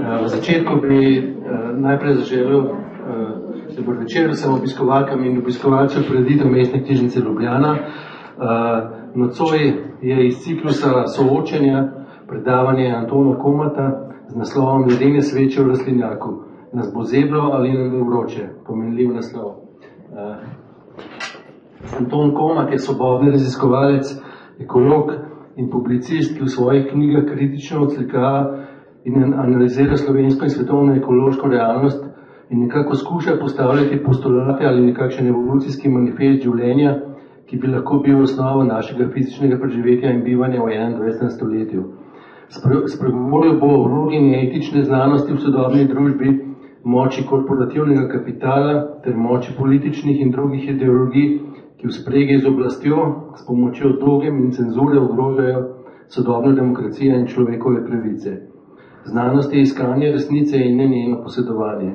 V začetku bi najprej zaželel dober večer vsem obiskovalkam in obiskovalcem prireditev Mestne knjižnice Ljubljana. Nocoj je iz ciklusa soočenja predavanje Antona Komata z naslovom Ledene sveče v rastlinjaku. Nas bo zeblo ali nam bo vroče? Pomenljiv naslov. Anton Komat je svobodni raziskovalec, ekolog in publicist, ki v svojih knjigah kritično odslikava in analizira slovensko in svetovno ekološko realnost in nekako skuša postavljati postulate ali nekakšen evolucijski manifest življenja, ki bi lahko bil osnova našega fizičnega preživetja in bivanja v 21. stoletju. Spregovoril bo o vlogi etične znanosti v sodobni družbi, moči korporativnega kapitala ter moči političnih in drugih ideologij, ki v spregi z oblastjo s pomočjo dogem in cenzure ogrožajo sodobno demokracijo in človekove pravice. Znanost je iskanje resnice in ne njeno posedovanje.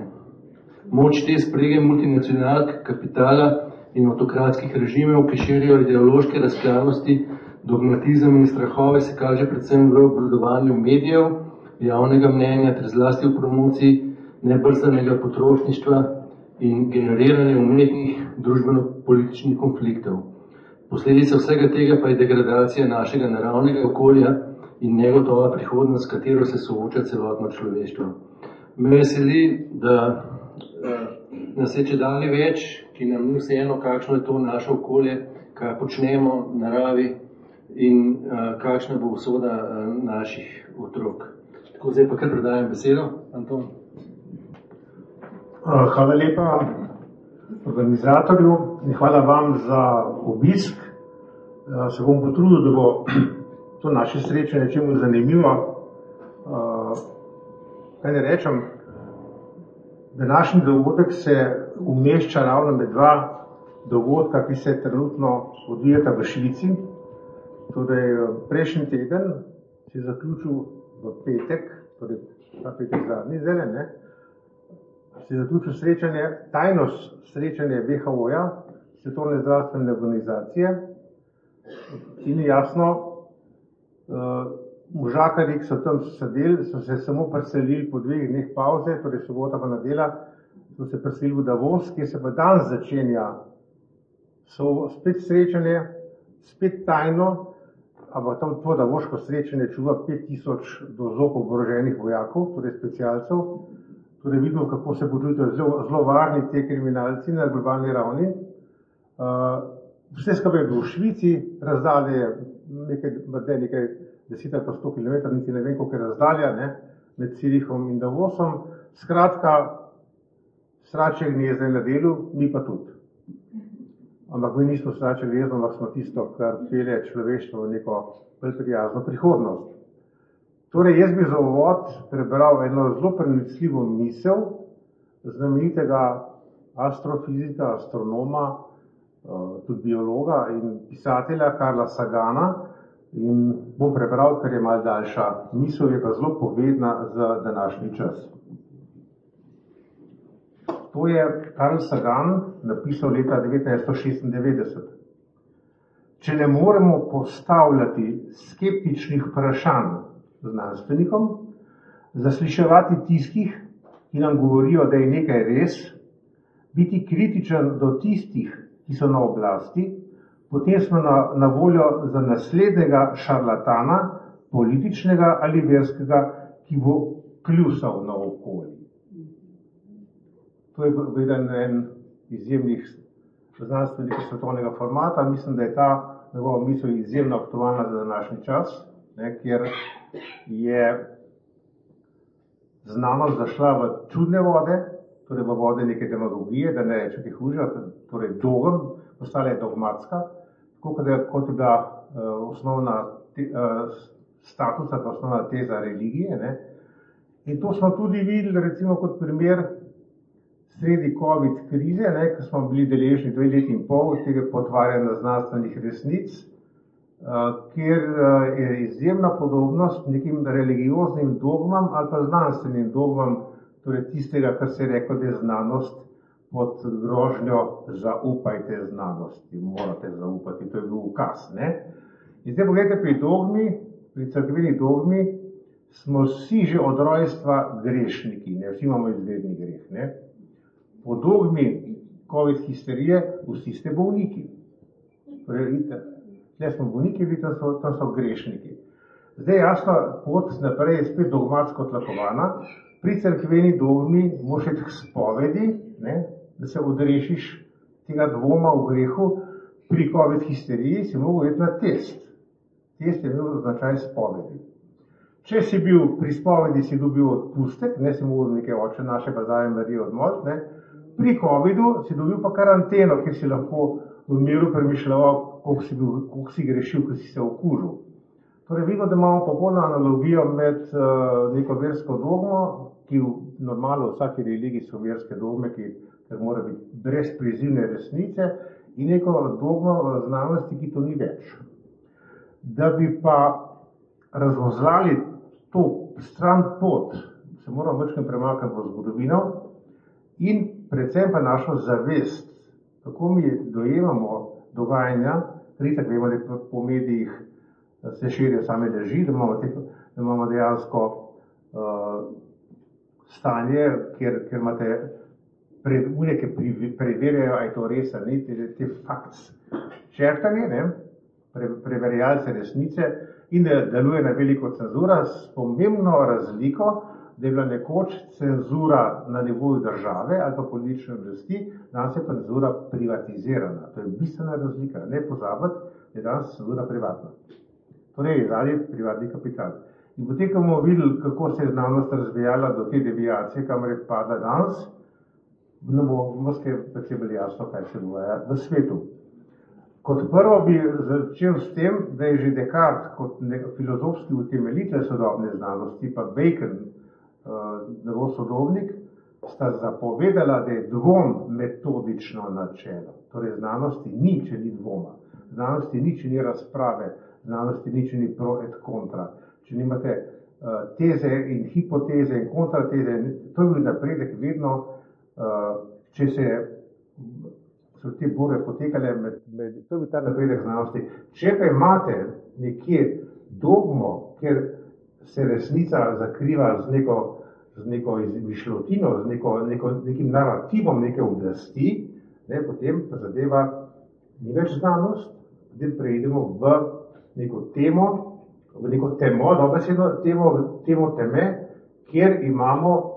Moč te sprege multinacionalk, kapitala in autokratskih režimov, ki širijo ideološke razklanosti, dogmatizem in strahove, se kaže predvsem v obvladovanju medijev, javnega mnenja ter zlasti v promociji nebrzdanega potrošništva in generiranje umetnih družbeno-političnih konfliktov. Posledica vsega tega pa je degradacija našega naravnega okolja in negotova prihodnost, s katero se sooča celotno človeštvo. Me veseli, da nas je čedalje več, ki nam ni vseeno, kakšno je to naše okolje, kaj počnemo v naravi in kakšna bo usoda naših otrok. Tako, zdaj pa kar predajam besedo, Anton. Hvala lepa organizatorju in hvala vam za obisk. Se bom potrudil, da bo to naše srečanje čemu zanimivo. Kaj ne rečem, današnji dogodek se umešča ravno med dva dogodka, ki se trenutno odvijata v Švici. Torej, prejšnji teden se je zaključil v petek, torej ta petek zadnji zdaj, ne? Se je zaključil srečanje, tajno srečanje WHO-ja, Svetovne zdravstvene organizacije, in jasno, možakarji, ki so tam sedeli, so se samo preselili po 2 dneh pauze, torej sobota pa nedelja, so se preselili v Davos, kjer se pa danes začenja spet srečanje, spet tajno, ampak to davoško srečanje čuva 5000 do zob oboroženih vojakov, torej specialcev. Torej vidimo, kako se počutijo zelo varni te kriminalci na globalni ravni. Vse skupaj je bilo v Švici, razdalje je nekaj 10 ali pa 100 km, niti ne vem, koliko je razdalja, ne, med Cirihom in Davosom. Skratka, sračje gnezdo je na delu, mi pa tudi. Ampak mi nismo sračje gnezdo, ampak smo tisto, kar pelje človeštvo v neko bolj prijazno prihodnost. Torej, jaz bi za uvod prebral eno zelo prenesljivo misel znamenitega astrofizika, astronoma, tudi biologa in pisatelja Carla Sagana, in bom prebral, ker je malo daljša. Misel je pa zelo povedna za današnji čas. To je Carl Sagan napisal leta 1996. Če ne moremo postavljati skeptičnih vprašanj znanstvenikom, zasliševati tistih, ki nam govorijo, da je nekaj res, biti kritičen do tistih, ki so na oblasti, potem smo na voljo za naslednjega šarlatana, političnega ali verskega, ki bo kljusal na okolje. To je en izjemnih znanstvenikov svetovnega formata. Mislim, da je ta njegova misel izjemno aktualna za današnji čas, ne, kjer je znanost zašla v čudne vode, torej v vode neke demagogije, da ne reče kaj hujša, torej dogem, postala je dogmatska, kot je bila osnovna statusa, osnovna teza religije. Ne. In to smo tudi videli, recimo kot primer sredi COVID krize, ne, ko smo bili deležni 2 leti in pol tega potvarjanja znanstvenih resnic, kjer je izjemna podobnost nekim religioznim dogmam ali pa znanstvenim dogmam, torej tistega, kar se je rekel, da je znanost pod grožnjo zaupajte znanosti, morate zaupati, to je bil ukaz. Ne? In zdaj pogledajte, pri cerkveni dogmi smo vsi že od rojstva grešniki, ne? Vsi imamo izvedni greh. Ne? Po dogmi COVID histerije vsi ste bolniki. Torej, vidite, tle smo bolniki, vidite, tam so grešniki. Zdaj jasno, pot naprej je spet dogmatsko tlakovana. Pri cerkveni dogmi moraš iti k spovedi, ne? Da se odrešiš tega dvoma v grehu. Pri COVID histeriji si mogel iti na test. Test je imel značaj spovedi. Če si bil pri spovedi, si dobil odpustek, ne si mogel nekaj oče naše pa Zave Marije odmolt, ne? Pri COVID-u si dobil pa karanteno, kjer si lahko v miru premišljal, koliko si grešil, ko si se okužil. Torej vidimo, da imamo popolno analogijo med neko versko dogmo, ki normalno v vsaki religiji so verske dogme, ker mora biti brez prizivne resnice, in neko dogmo v znanosti, ki to ni več. Da bi pa razvozlali to stran pot, se moramo večkrat premakniti v zgodovino in predvsem pa našo zavest, kako mi dojemamo dogajanja, tako vemo, da po medijih se širijo same laži, da imamo dejansko stanje, kjer imate unije, ki preverjajo, a je to res ali ni, te facts čertanje, ne, preverjalce resnice in da deluje na veliko cenzura s pomembno razliko, da je bila nekoč cenzura na nivoju države ali pa politične oblasti, danes je pa cenzura privatizirana. To je bistvena razlika. Ne pozabiti, da je danes cenzura privatna. Torej, radi privatni kapital. In potem, ko bomo videli, kako se je znanost razvijala do te deviacije, kamor je padla danes, ne bo morske precej bolj jasno, kaj se dogaja v svetu. Kot prvo bi začel s tem, da je že Descartes kot filozofski utemeljitelj sodobne znanosti, pa Bacon, njegov sodobnik, sta zapovedala, da je dvom metodično načelo. Torej, znanosti ni, če ni dvoma. Znanosti ni, če ni razprave. Znanosti ni, če ni pro et contra. Če nimate teze in hipoteze in kontrateze, to je bil napredek vedno, če so te borbe potekale to je bil ta napredek znanosti. Če pa imate nekje dogmo, kjer se resnica zakriva z neko izmišljotino, z nekim narativom neke oblasti, ne, potem pa zadeva ni več znanost, potem preidemo v neko temo, v neko temo, dobesedno temo teme, kjer imamo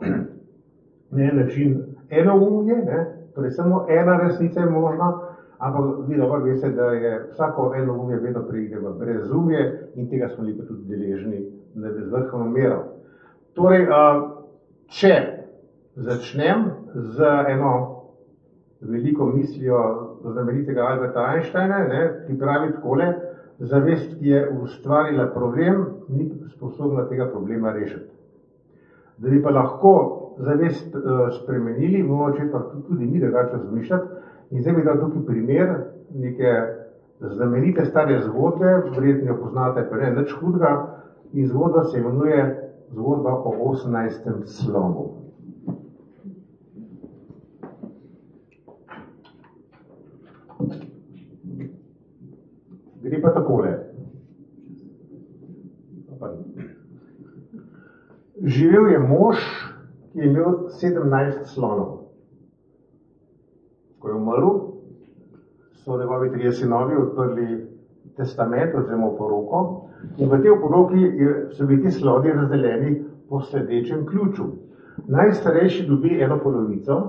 na en način enoumje, ne, torej samo ena resnica je možna, ampak vi dobro veste, da je vsako enoumje vedno preide v brezumje in tega smo lepo tudi deležni z vrhovno mero. Torej, če začnem z eno veliko mislijo znamenitega Alberta Einsteina, ne, ki pravi takole, zavest, ki je ustvarila problem, ni sposobna tega problema rešiti. Da bi pa lahko zavest spremenili, moramo začeti pa tudi mi drugače razmišljati. In zdaj bi dal tukaj primer neke znamenite stare zgodbe, verjetno jo poznate, pa ne nič hudega, in zgodba se imenuje zgodba o 18. slonu. Gre pa takole. Živel je mož, ki je imel 17 slonov. Ko je umrl, so njegovi 3 sinovi odprli testament oziroma poroko in v tej poroki so bili ti sloni razdeljeni po sledečem ključu. Najstarejši dobi 1/2,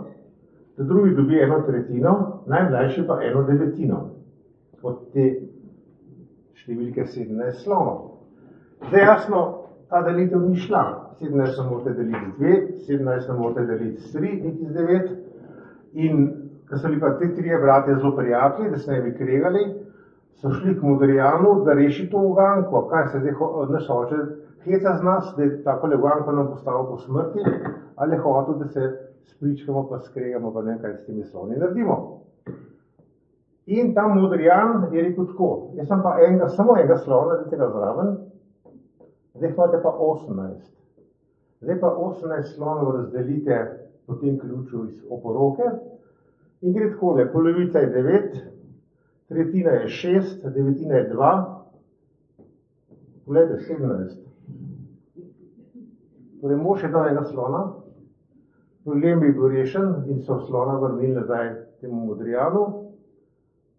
drugi dobi 1/3, najmlajši pa 1/9 od te številke 17 slonov. Zdaj jasno, ta delitev ni šla. 17 ne morate deliti z 2, 17 ne morate deliti z 3, niti z 9. In ko so bili pa te 3 bratje zelo prijatelji, da se ne bi kregali, so šli k Modrijanu, da reši to uganko. Kaj se zdaj naš oče heca z nas, da je takole uganko nam postavil po smrti, ali je hotel, da se spričkamo pa skregamo, pa ne kaj s temi sloni naredimo. In ta Modrijan je rekel tako, jaz sem pa samo enega slona, da tega zraven, zdaj imate pa 18. Zdaj pa 18 slonov razdelite po tem ključu iz oporoke in gre takole, polovica je 9, tretjina je 6, devetina je 2, poglejte, 17. Torej, mož je dal enega slona, problem je bil rešen in so slona vrnili nazaj temu Modrijanu.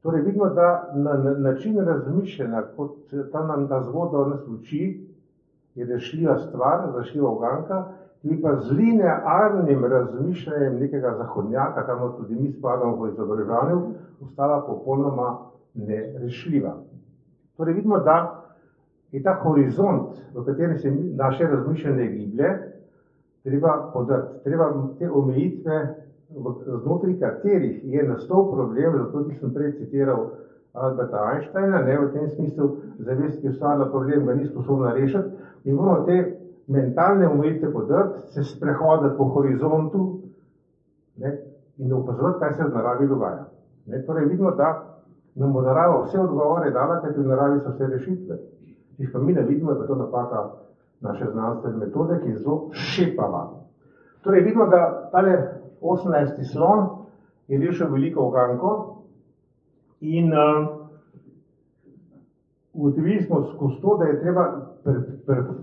Torej, vidimo, da na način razmišljanja, kot ta zgodba od nas uči, je rešljiva stvar, rešljiva uganka, in pa z linearnim razmišljanjem nekega zahodnjaka, kamor tudi mi spadamo po izobraževanju, ostala popolnoma nerešljiva. Torej, vidimo, da je ta horizont, v katerem se naše razmišljanje giblje, treba podati, treba te omejitve, znotraj katerih je nastal problem, zato ki sem prej citiral Alberta Einsteina, ne, v tem smislu zavest, ki je ustvarila problem, ga ni sposobna rešiti, in moramo te mentalne omejitve podati, se sprehoditi po horizontu, ne, in opazovati, kaj se v naravi dogaja. Ne, torej vidimo, da nam bo narava vse odgovore dala, kajti v naravi so vse rešitve. Če pa mi ne vidimo, je pa to napaka naše znanstvene metode, ki je zelo šepava. Torej vidimo, da tale 18. slon je rešil veliko uganko in ugotovili smo skozi to, da je treba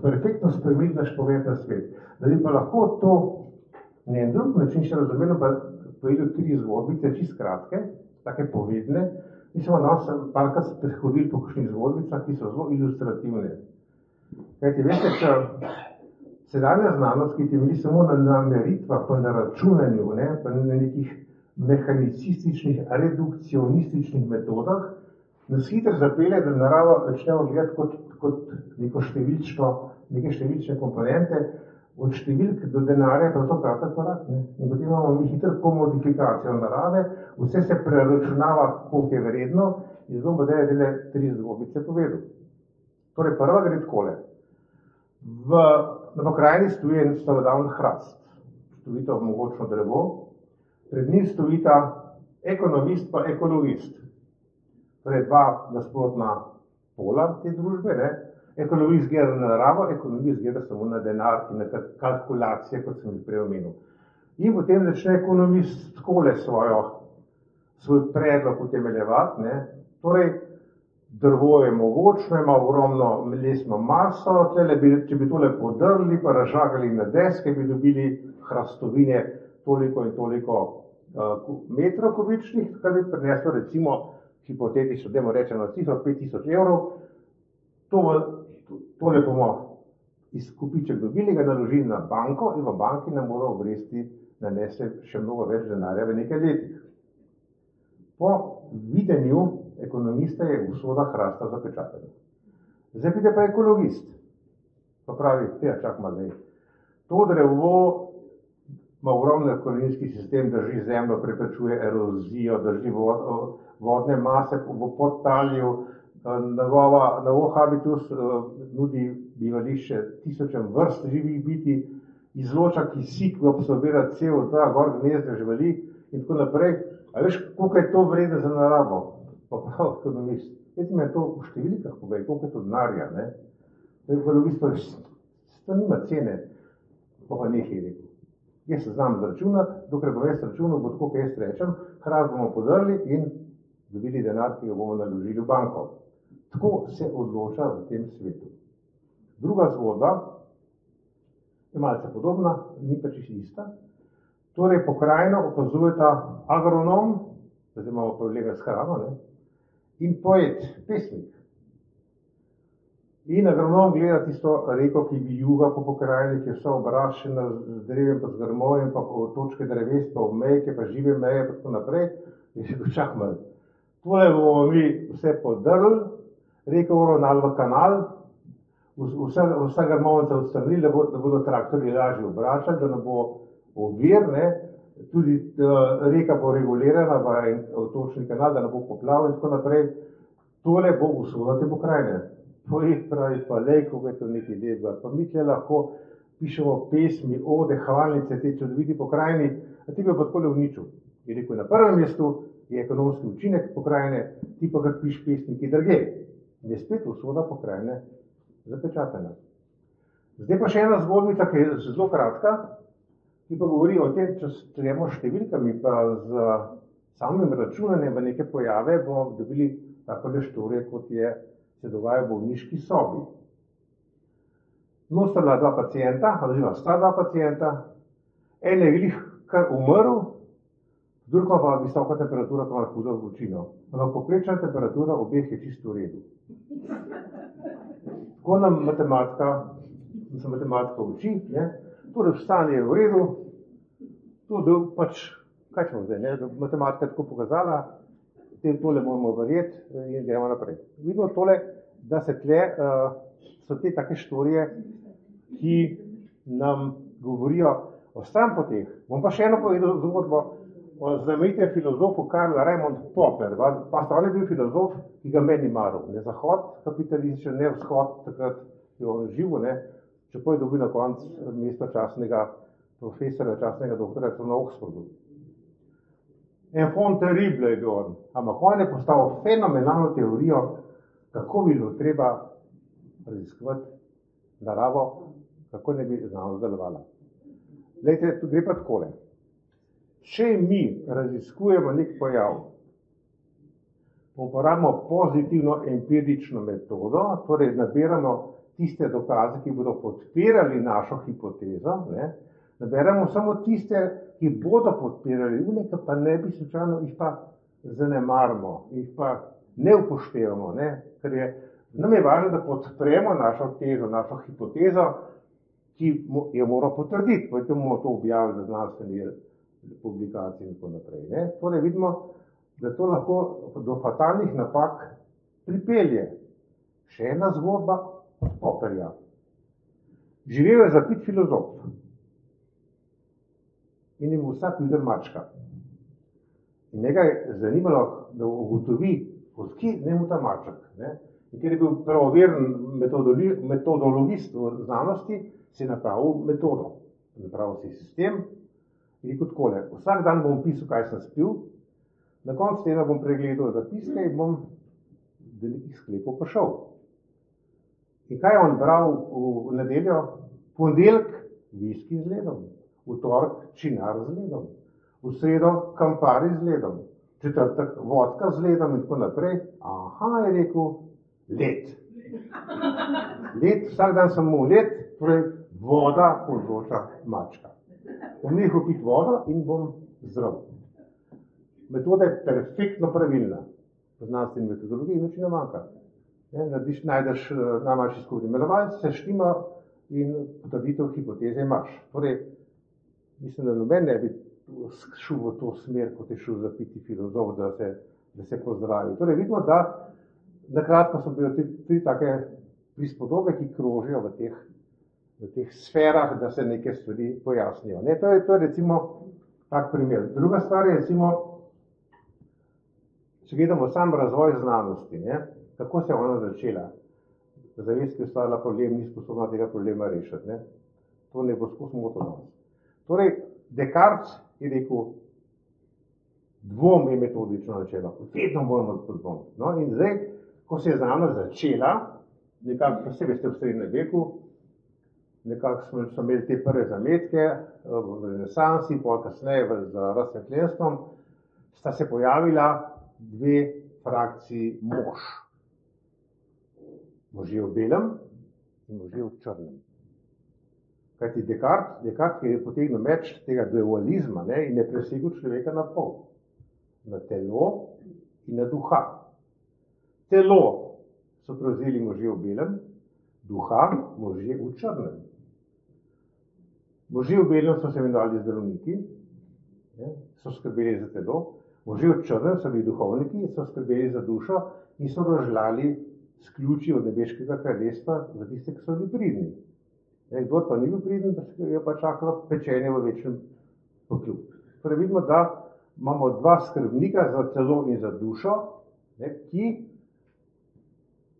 perfektno spremeniti naš pogled na svet. Da bi pa lahko to na en drug način še razumeli, pa povedal 3 zgodbice, čisto kratke, take povedne. Mi smo danes parkrat prehodili po kakšnih zgodbicah, ki so zelo ilustrativne. Kajti, veste, sedanja znanost, ki temelji samo na meritvah, pa na računanju, ne, pa na nekih mehanicističnih, redukcionističnih metodah, nas hitro zapelje, da naravo začnemo gledati kot neke številčne komponente, od številk do denarja, pa to kratek korak. In potem imamo mi hitro komodifikacijo narave, vse se preračunava, koliko je vredno, in zelo bo dele 3 zgodbice povedal. Torej, prva gre takole. Na pokrajini stoji en starodavni hrast, stojita mogočno drevo, pred njim stojita ekonomist pa ekologist. Torej, 2 nasprotna pola te družbe, ne. Ekonomist gleda na naravo, ekonomist gleda samo na denar in na kalkulacije, kot sem jih prej omenil. In potem začne ekonomist takole svoj predlog utemeljevati, ne. Torej, drvo je mogočno, ima ogromno lesno maso, če bi tole podrli, pa razžagali na deske, bi dobili hrastovine toliko in toliko metrov kubičnih, kar bi prineslo recimo hipotetično, dajmo rečeno, cifro 5000 evrov. Tole bomo iz kupiček dobili, ga naložili na banko in v banki nam mora obresti nanese še mnogo več denarja v nekaj letih. Po videnju ekonomista je usoda hrasta zapečatena. Zdaj pride pa ekologist, pa pravi, čak malo, to drevo ima ogromno ekološki sistem, drži zemljo, preprečuje erozijo, drži vodne mase v podtalju, Novo habitus nudi bivališče tisočem vrst živih biti, izloča kisik, absorbira CO2, gor gnezde živali in tako naprej. A veš, koliko je to vredno za naravo? Pa prav ekonomist. Jaz mi je to v številkah povej, koliko je to denarja, ne? Ekonomist pa to nima cene, pa nekaj rekel. Jaz se znam zračunati, dokler bom jaz računal, bo tako, kaj jaz rečem, hrast bomo podrli in dobili denar, ki ga bomo naložili v banko. Tako se odloča v tem svetu. Druga zgodba je malce podobna, ni pa čisto ista. Torej, pokrajino opazujeta agronom, zdaj imamo probleme s hrano, ne, in poet, pesnik. In agronom gleda tisto reko, ki vijuga po pokrajini, ki je vse obraščena z drevjem, pa z grmovjem, pa točke dreves, pa omejke, pa žive meje, pa tako naprej. In še dočak malo. Tole bomo mi vse podrli, reko uravnali v kanal, vsa grmovnica odstranili, da bodo traktorji lažje obračali, da ne bo ovir, ne, tudi reka bo regulirana v točni kanal, da ne bo poplav in tako naprej. Tole bo usoda te pokrajine. Poet pravi pa, koliko je to nekaj lepega, pa mi tle lahko pišemo pesmi, ode, hvalnice, te čudoviti pokrajini, a ti bi jo pa takole uničil. Je rekel, na prvem mestu je ekonomski učinek pokrajine, ti pa kar piš pesniki drugje. In je spet usoda pokrajine zapečatena. Zdaj pa še ena zgodbica, ki je zelo kratka, ki pa govori o tem, če stremo številkami, pa z samim računanjem v neke pojave, bomo dobili takole štorije, kot se dogaja v bolniški sobi. No, sta bila dva pacijenta, oziroma sta dva pacijenta, en je glih kar umrl, druga pa visoka temperatura, pa ima hudo vročino. Ampak povprečna temperatura obeh je čisto v redu. Tako nam matematika uči, ne? Torej stanje je v redu, tudi pač, kaj smo zdaj, ne? Matematika je tako pokazala, tole moramo verjeti in gremo naprej. Vidimo tole, da se tle so te take štorije, ki nam govorijo o stranpoteh. Bom pa še eno povedal zgodbo o znamenitem filozofu Karl Raimund Popper. Pa on je bil filozof, ki ga meni maral. Ne zahod kapitalističen, ne vzhod, takrat je on živo, ne, čeprav je dobil na koncu mesta častnega profesora, častnega doktora na Oxfordu. Enfant terrible je bil on, ampak on je postavil fenomenalno teorijo, kako bi bilo treba raziskovati naravo, kako ne bi znanost delovala. Glejte, tu gre pa takole. Če mi raziskujemo nek pojav, uporabimo pozitivno empirično metodo, torej nabiramo tiste dokaze, ki bodo podpirali našo hipotezo, ne? Naberemo samo tiste, ki bodo podpirali, nekaj pa ne bi slučajno, jih pa zanemarimo, jih pa ne upoštevamo, ne? Ker nam je važno, da podpremo našo tezo, našo hipotezo, ki jo mora potrditi, potem moramo to objaviti za znanstvene publikacije in tako naprej. Ne? Torej vidimo, da to lahko do fatalnih napak pripelje. Še ena zgodba od Popperja. Živel je zapit filozof in je mu vsak videl mačka. In njega je zanimalo, da ugotovi, odkje njemu ta maček. Ne? In ker je bil pravoveren metodologist v znanosti, si je napravil metodo, napravil si sistem in rekel takole, vsak dan bom pisal, kaj sem spil, na koncu tedna bom pregledal zapiske in bom do nekih sklepov prišel. In kaj je on bral v nedeljo? Ponedeljek viski z ledom, v torek činar z ledom, v sredo Campari z ledom, četrtek vodka z ledom in tako naprej. Aha, je rekel, led. Led, vsak dan sem mu led, torej voda povzroča mačka. Bom nehal piti vodo in bom zdrav. Metoda je perfektno pravilna. V znanstveni metodologiji nič ne manjka. Najdeš najmanjši skupni imenovalec, se štima in potrditev hipoteze imaš. Torej, mislim, da noben ne bi šel v to smer, kot je šel zapiti filozof, da se pozdravi. Torej, vidimo, da nakratko so bile tri take prispodobe, ki krožijo v teh sferah, da se neke stvari pojasnijo. Ne, to je recimo tak primer. Druga stvar je recimo, če gledamo sam razvoj znanosti, ne, kako se je ona začela. Zavest, ki je ustvarila problem, ni sposobna tega problema rešiti. Ne. To ne bo skozi moto danes. Torej, Descartes je rekel, dvom je metodično načelo. Vedno moramo dvom. No, in zdaj, ko se je znanost začela, nekako posebej ste v srednjem veku, nekako smo imeli te prve zametke v renesansi, pol kasneje z razsvetljenstvom, sta se pojavila dve frakciji mož. Možje v belem in možje v črnem. Kajti Descartes je potegnil meč tega dualizma, ne, in je presegel človeka na pol. Na telo in na duha. Telo so prevzeli možje v belem, duha možje v črnem. Možje v belem so se imenovali zdravniki, ne, so skrbeli za telo, možje v črnem so bili duhovniki, so skrbeli za dušo in so rožljali s ključi od nebeškega kraljestva za tiste, ki so bili pridni. Kdor pa ni bil priden, je pa čakalo pečenje v večnem poklu. Torej vidimo, da imamo dva skrbnika za telo in za dušo, ne, ki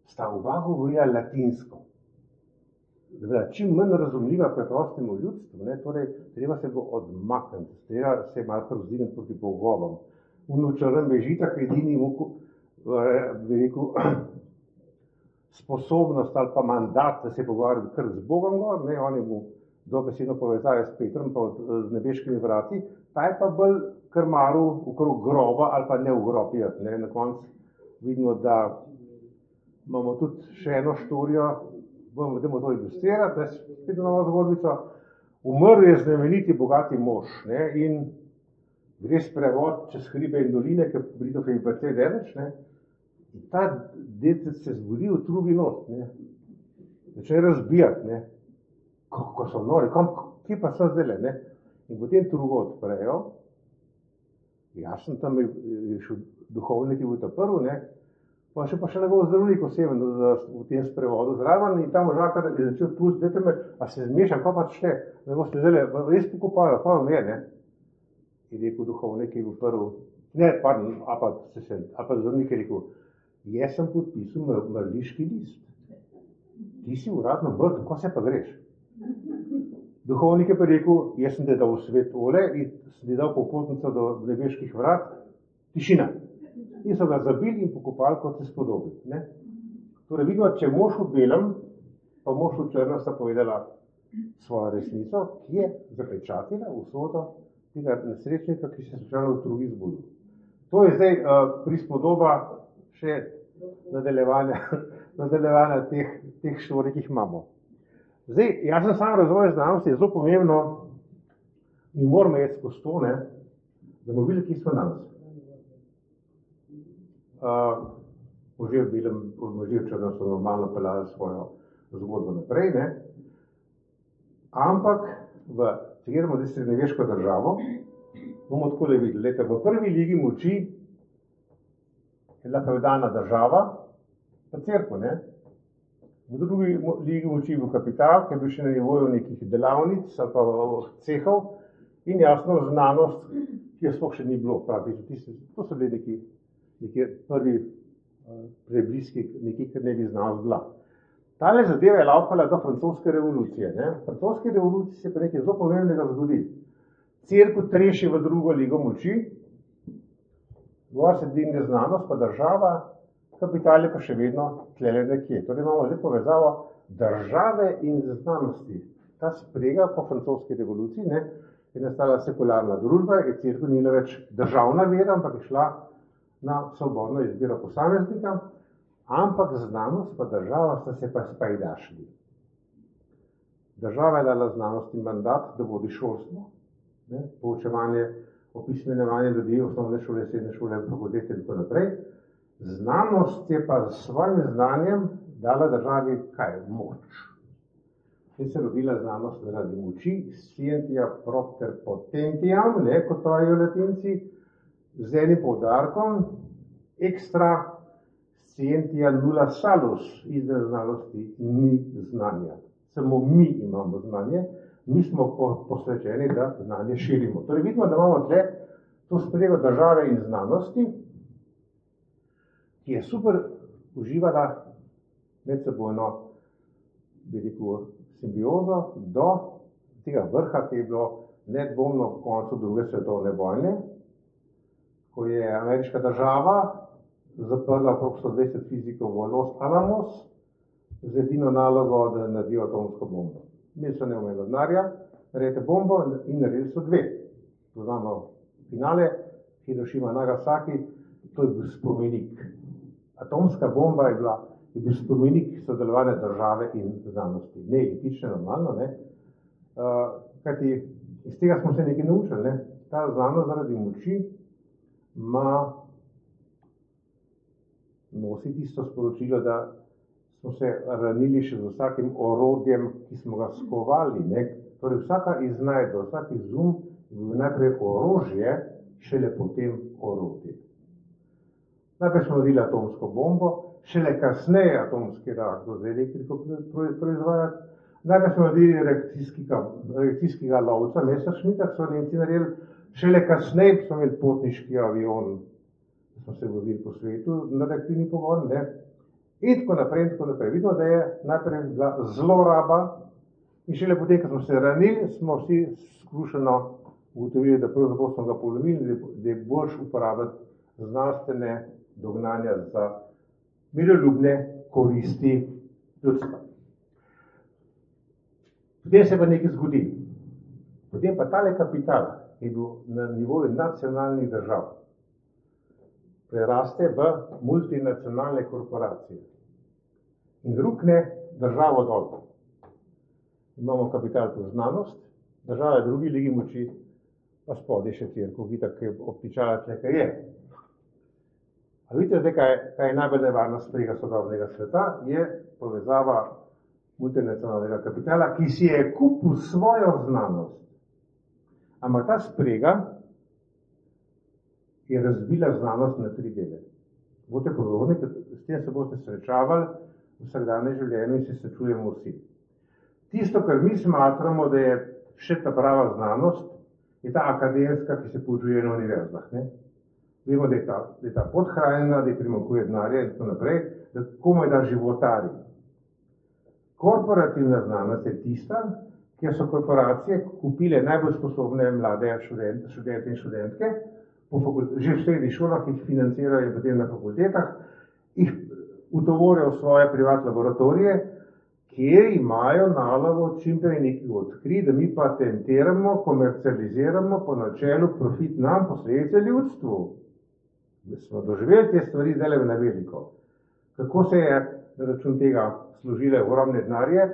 sta oba govorila latinsko. Čim manj razumljiva preprostemu ljudstvu, ne, torej treba se bo odmakniti, treba se malo prevzdigniti proti bogovom. V črnem bežitak edini bi rekel, sposobnost ali pa mandat, da se pogovarjati kar z Bogom gor, ne, on je mu dobesedno povezave s Petrom pa z nebeškimi vrati, ta je pa bolj krmaru okrog groba ali pa ne v grob jeti, ne. Na koncu vidimo, da imamo tudi še eno štorijo, Dajmo to ilustrirati, da spet novo zgodbico. Umrl je znameniti bogati mož, ne, in gre sprevod čez hribe in doline, ker Britov je precej daleč, ne, in ta detec se zbudi v trubi not, ne, začne razbijati, ne, ko so nori, kje pa so zdaj, ne, in potem trugo odprejo, jasno, tam je šel duhovnik je bil ta prvi, ne, pa še njegov zdravnik oseben v tem sprevodu zraven in tam možakar je začel tudi, dajte me, a se zmešam, pa šte, ne boste zdaj, res pokopali, pa vam je, ne, je rekel duhovnik je bil prvi, ne, pardon, a pa zdravnik je rekel, jaz sem podpisal mrliški list, ti si uradno mrtev, ko se pa greš? Duhovnik je pa rekel, jaz sem te dal v svet ole in sem ti dal popotnico do nebeških vrat, tišina. In so ga zabili in pokopali, kot se spodobi. Ne? Torej, vidimo, če mož v belem, pa mož v črnem sta povedala svojo resnico, ki je zapečatila usodo tega nesrečnika, ki se slučajno v drugi zbudil. To je zdaj prispodoba še nadaljevanja teh štori, ki jih imamo. Zdaj, jaz sem sam razvoj znanosti, je zelo pomembno, mi moramo jeti skozi to, ne, da bomo videli, ki smo danes. Možje v črnem so normalno peljali svojo zgodbo naprej, ne, ampak če gremo zdaj srednjeveško državo, bomo takole videli, v prvi ligi moči je bila fevdalna država, pa cerkev, ne. V drugi ligi moči je bil kapital, ki je bil še na nivoju nekih delavnic ali pa cehov in jasno znanost, ki je sploh še ni bilo, praktično. To so bili neki prvi prebliski, nekaj, kar ne bi znanost bila. Tale zadeva je laufala do francoske revolucije. Ne? V francoski revoluciji se je pa nekaj zelo pomembnega zgodilo. Cerkev treši v drugo ligo moči, gor se dvigne znanost, pa država, kapital je pa še vedno tlele nekje. Torej imamo zdaj povezavo države in znanosti. Ta sprega po francoski revoluciji, ne, je nastala sekularna družba, je cerkev ni več državna vera, ampak je šla na svobodno izbiro posameznika, ampak znanost pa država sta se pa spajdašli. Država je dala znanosti mandat, da vodi šolstvo, ne, poučevanje, opismenjevanje ljudi, osnovne šole, srednje šole, fakultete in tako naprej. Znanost je pa s svojim znanjem dala državi kaj? Moč. In se rodila znanost zaradi moči, scientia propter potentiam, ne, kot pravijo Latinci, z enim poudarkom, ekstra scientia nulla salus, izven znanosti ni znanja. Samo mi imamo znanje, mi smo posvečeni, da znanje širimo. Torej vidimo, da imamo tle to sprego države in znanosti, ki je super uživala medsebojno, bi rekel, simbiozo do tega vrha, ki je bilo nedvomno v koncu druge svetovne vojne, ko je ameriška država zaprla okrog 120 fizikov v Los Alamos z edino nalogo, da naredijo atomsko bombo. Imeli so neomejeno denarja, naredite bombo in naredili so dve. Poznamo finale, Hirošima, Nagasaki, to je bil spomenik. Atomska bomba je bil spomenik sodelovanja države in znanosti. Ne etično, normalno, ne. Kajti iz tega smo se nekaj naučili, ne. Ta znanost zaradi moči nosi tisto sporočilo, da smo se ranili še z vsakim orodjem, ki smo ga skovali. Ne? Torej vsaka iznajdba, vsak izum je bil najprej orožje, šele potem orodje. Najprej smo naredili atomsko bombo, šele kasneje atomski reaktor za elektriko proizvajati. Najprej smo naredili reakcijskega lovca, Messerschmitta, ki so Nemci naredili. Šele kasneje smo imeli potniški avion, smo se vozili po svetu na reaktivni pogon, ne? In tako naprej, in tako naprej. Vidimo, da je najprej bila zloraba in šele potem, ko smo se ranili, smo vsi skušeno ugotovili, da pravzaprav smo ga polomili, da je boljše uporabiti znanstvene dognanja za miroljubne koristi ljudstva. Potem se pa nekaj zgodi. Potem pa tale kapital je bil na nivoju nacionalnih držav. Preraste v multinacionalne korporacije. In rukne državo dol. Imamo kapital plus znanost, država je v drugi ligi moči, pa spodaj še cerkev, ki tako je obtičala tle, kaj je. A vidite zdaj, kaj je najbolj nevarna sprega sodobnega sveta, je povezava multinacionalnega kapitala, ki si je kupil svojo znanost. Ampak ta sprega je razbila znanost na 3 dele. Boste pozorni, s tem se boste srečavali v vsakdanjem življenju in se srečujemo vsi. Tisto, kar mi smatramo, da je še ta prava znanost, je ta akademska, ki se poučuje na univerzah. Ne? Vemo, da je ta podhranjena, da je primanjkuje denarja in tako naprej, da komaj da životari. Korporativna znanost je tista, kjer so korporacije kupile najbolj sposobne mlade študente in študentke, že v srednjih šolah jih financirajo in potem na fakultetah, jih utovorijo v svoje privatne laboratorije, kjer imajo nalogo čim prej nekaj odkriti, da mi patentiramo, komercializiramo po načelu profit nam, posledice ljudstvu. Da smo doživeli te stvari zdaj na veliko. Kako se je na račun tega služile ogromne denarje,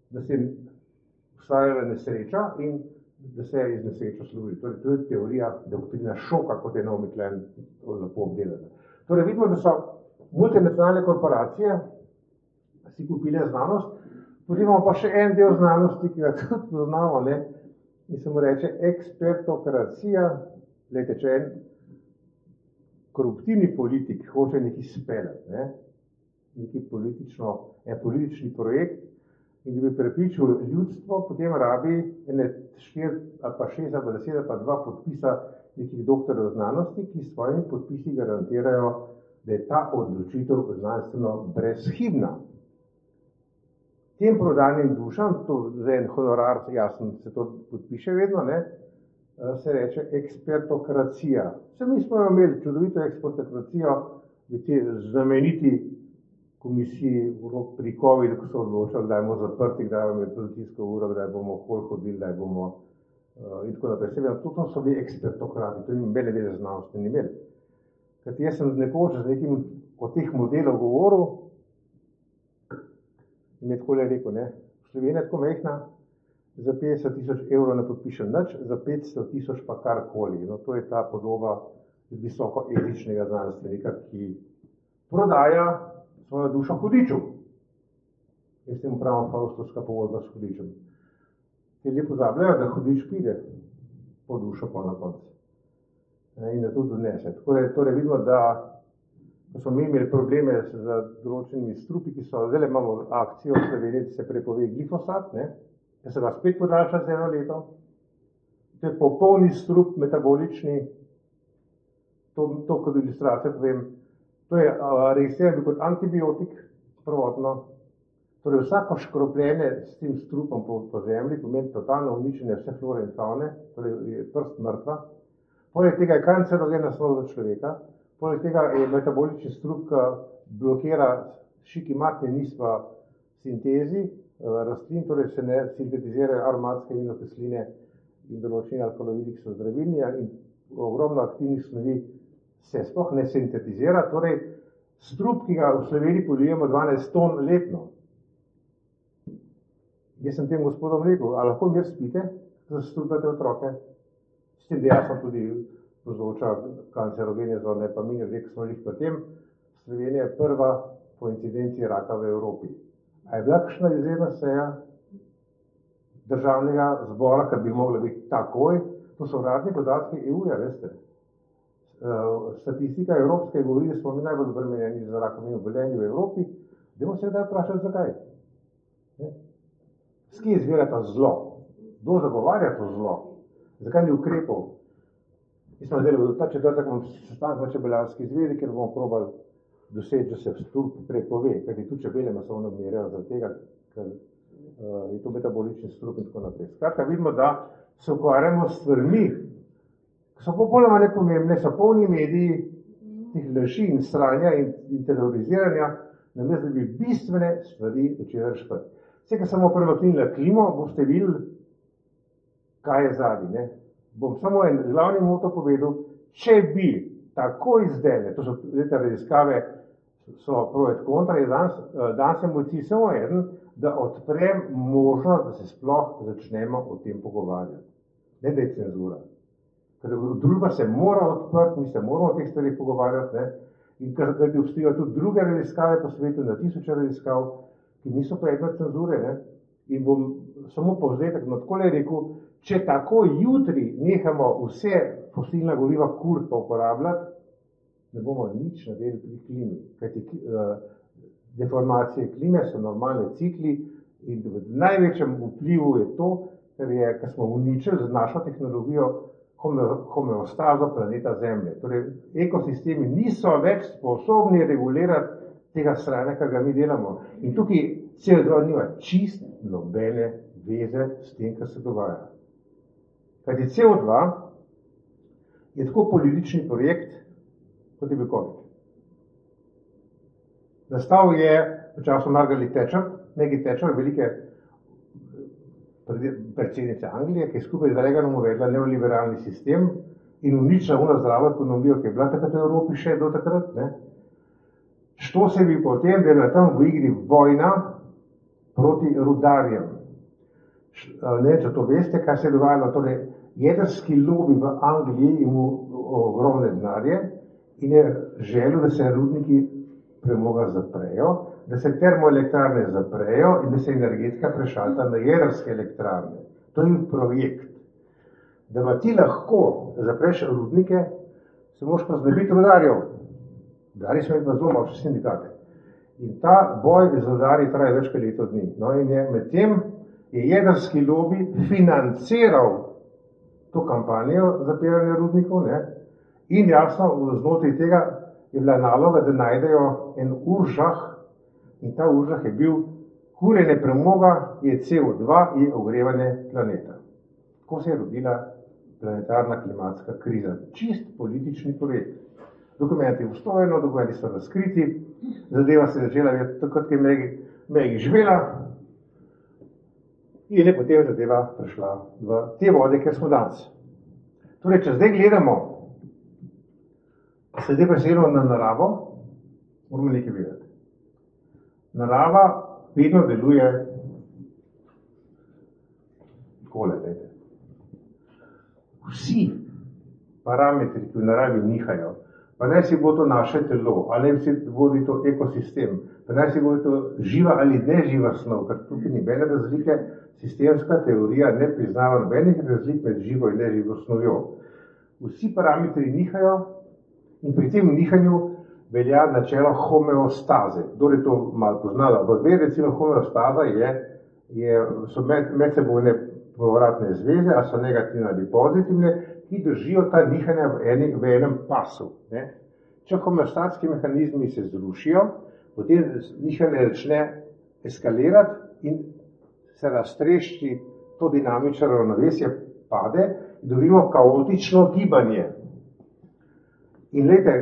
da se je ustvarjala nesreča in da se je iz nesreča služili. Torej, to je teorija doktrina šoka, kot je Naomi Klein lepo obdelala. Torej, vidimo, da so multinacionalne korporacije si kupile znanost, potem imamo pa še en del znanosti, ki ga tudi poznamo, ne? In se mu reče ekspertokracija. Glejte, če en koruptivni politik hoče nekaj speljati, ne? Neki politični projekt in da bi prepričal ljudstvo, potem rabi 4 ali pa 6 ali pa 10 ali pa 2 podpisa nekih doktorjev znanosti, ki s svojimi podpisi garantirajo, da je ta odločitev znanstveno brezhibna. Tem prodanim dušam, to za en honorar, jasno se to podpiše vedno, ne, se reče ekspertokracija. Vse mi smo imeli čudovito ekspertokracijo v te znameniti komisiji pri COVID, ko so odločali, kdaj bomo zaprti, kdaj bomo imeli policijsko uro, kdaj bomo okoli hodili, kdaj bomo in tako naprej. Seveda, to so bili ekspertokrati, to ni imeli veze znanosti, ni imeli. Kajti jaz sem nekoč z nekim od teh modelov govoril in je tako rekel, ne, Slovenija je tako majhna, za 50 000 evrov ne podpiše nič, za 500 000 pa karkoli. No, to je ta podoba visoko etičnega znanstvenika, ki prodaja svojo dušo hudiču. Jaz temu pravim faustovska pogodba s hudičem. Ljudje pozabljajo, da hudič pride po dušo pa na koncu. In da tudi donese. Torej vidimo, da smo mi imeli probleme z določenimi strupi, ki so, zdaj imamo akcijo v Sloveniji, da se prepove glifosat, ne? Da se ga spet podaljša za 1 leto. To je popolni strup, metabolični, to kot ilustracijo povem. To je registriran kot antibiotik prvotno. Torej vsako škropljenje s tem strupom po zemlji pomeni totalno uničenje vse flore in faune, torej je prst mrtva. Poleg tega je kancerogena snov za človeka, poleg tega je metabolični strup, ki blokira šikimatne nisva sintezi rastlin, torej se ne sintetizirajo aromatske aminokisline in določeni alkaloidi, ki so zdravilni, in ogromno aktivnih snovi se sploh ne sintetizira, torej strup, ki ga v Sloveniji polijemo 12 ton letno. Jaz sem tem gospodom rekel, a lahko mir spite, da strupate otroke? S tem, da jaz sem tudi povzroča kancerogenezo, ne pa mi, rekel smo jih potem, Slovenija je prva po incidenciji raka v Evropi. A je bila kakšna izredna seja državnega zbora, kar bi mogla biti takoj? To so uradni podatki EU-ja, veste. Statistika evropske govori, da smo mi najbolj obremenjeni za rakovimi obolenji v Evropi. Dajmo se kdaj vprašati, zakaj. S kje izvira ta zlo? Kdo zagovarja to zlo? Zakaj ni ukrepov? Mi smo zdaj v ta četrtek sestanek na Čebelarski zvezi, kjer bomo probali doseči, da se strup prepove, kajti tudi čebele masovno umirajo zaradi tega, ker je to metabolični strup in tako naprej. Skratka, vidimo, da se ukvarjamo s stvarmi, ki so popolnoma nepomembne, so polni mediji teh laži in sranja in teroriziranja, namesto da bi bistvene stvari začeli rešiti. Vse, ki samo premaknili na klimo, boste videli, kaj je zadnji. Bom samo en glavni moto povedal, če bi tako izdelali, to so leta raziskave so pro et kontra, je danes je moj cilj samo eden, da odprem možnost, da se sploh začnemo o tem pogovarjati. Ne, da je cenzura. Ker družba se mora odprti, mi se moramo o teh stvarih pogovarjati, ne? In ker obstajajo tudi druge raziskave po svetu, na tisoče raziskav, ki niso predmet cenzure, ne? In bom samo povzetek, no takole rekel, če tako jutri nehamo vse fosilna goriva kuriti pa uporabljati, ne bomo nič naredili pri klimi. Kajti deformacije klime so normalne cikli in v največjem vplivu je to, ker smo uničili z našo tehnologijo homeostazo planeta Zemlje. Torej, ekosistemi niso več sposobni regulirati tega sranja, kar ga mi delamo. In tukaj CO2 nima čist nobene veze s tem, kar se dogaja. Kajti CO2 je tako politični projekt, kot je bil COVID. Nastal je v času Margaret Thatcher, velike predsednice Anglije, ki je skupaj z Reaganom uvedla neoliberalni sistem in uničila ono zdravo ekonomijo, ki je bila takrat v Evropi še do takrat. Ne? Što se bi potem, da je tam v igri vojna proti rudarjem. Ne, če to veste, kaj se je dogajalo, torej jedrski lobby v Angliji ima ogromne denarje in je želel, da se rudniki premoga zaprejo, da se termoelektrarne zaprejo in da se energetika prešalta na jedrske elektrarne. To je projekt. Da pa ti lahko zapreš rudnike, se moraš pa znebiti rudarjev. Rudarji smo pa zelo močni sindikate. In ta boj z rudarji traja več kot leto dni. No, in medtem je jedrski lobby financiral to kampanjo zapiranja rudnikov, ne? In jasno, znotraj tega je bila naloga, da najdejo en uržah, in ta uržah je bil kurjenje premoga, je CO2, je ogrevanje planeta. Tako se je rodila planetarna klimatska kriza. Čist politični projekt. Dokumenti obstojeno, dokumenti so razkriti, zadeva se je začela takrat, ko je Maggie živela in je potem zadeva prišla v te vode, kjer smo danes. Torej, če zdaj gledamo, se zdaj preselimo na naravo, moramo nekaj vedeti. Narava vedno deluje takole, gledajte. Vsi parametri, ki v naravi nihajo, pa naj si bo to naše telo, ali naj si bo to ekosistem, pa naj si bo to živa ali neživa snov, ker tukaj ni nobene razlike, sistemska teorija ne priznava nobenih razlik med živo in neživo snovjo. Vsi parametri nihajo in pri tem nihanju velja načelo homeostaze. Kdor je to malo poznala, v recimo homeostaza so medsebojne povratne zveze, a so negativne ali pozitivne, ki držijo ta nihanja v enem pasu. Ne? Če homeostatski mehanizmi se zrušijo, potem nihanje začne eskalirati in se raztrešči, to dinamično ravnovesje pade in dobimo kaotično gibanje. In glejte,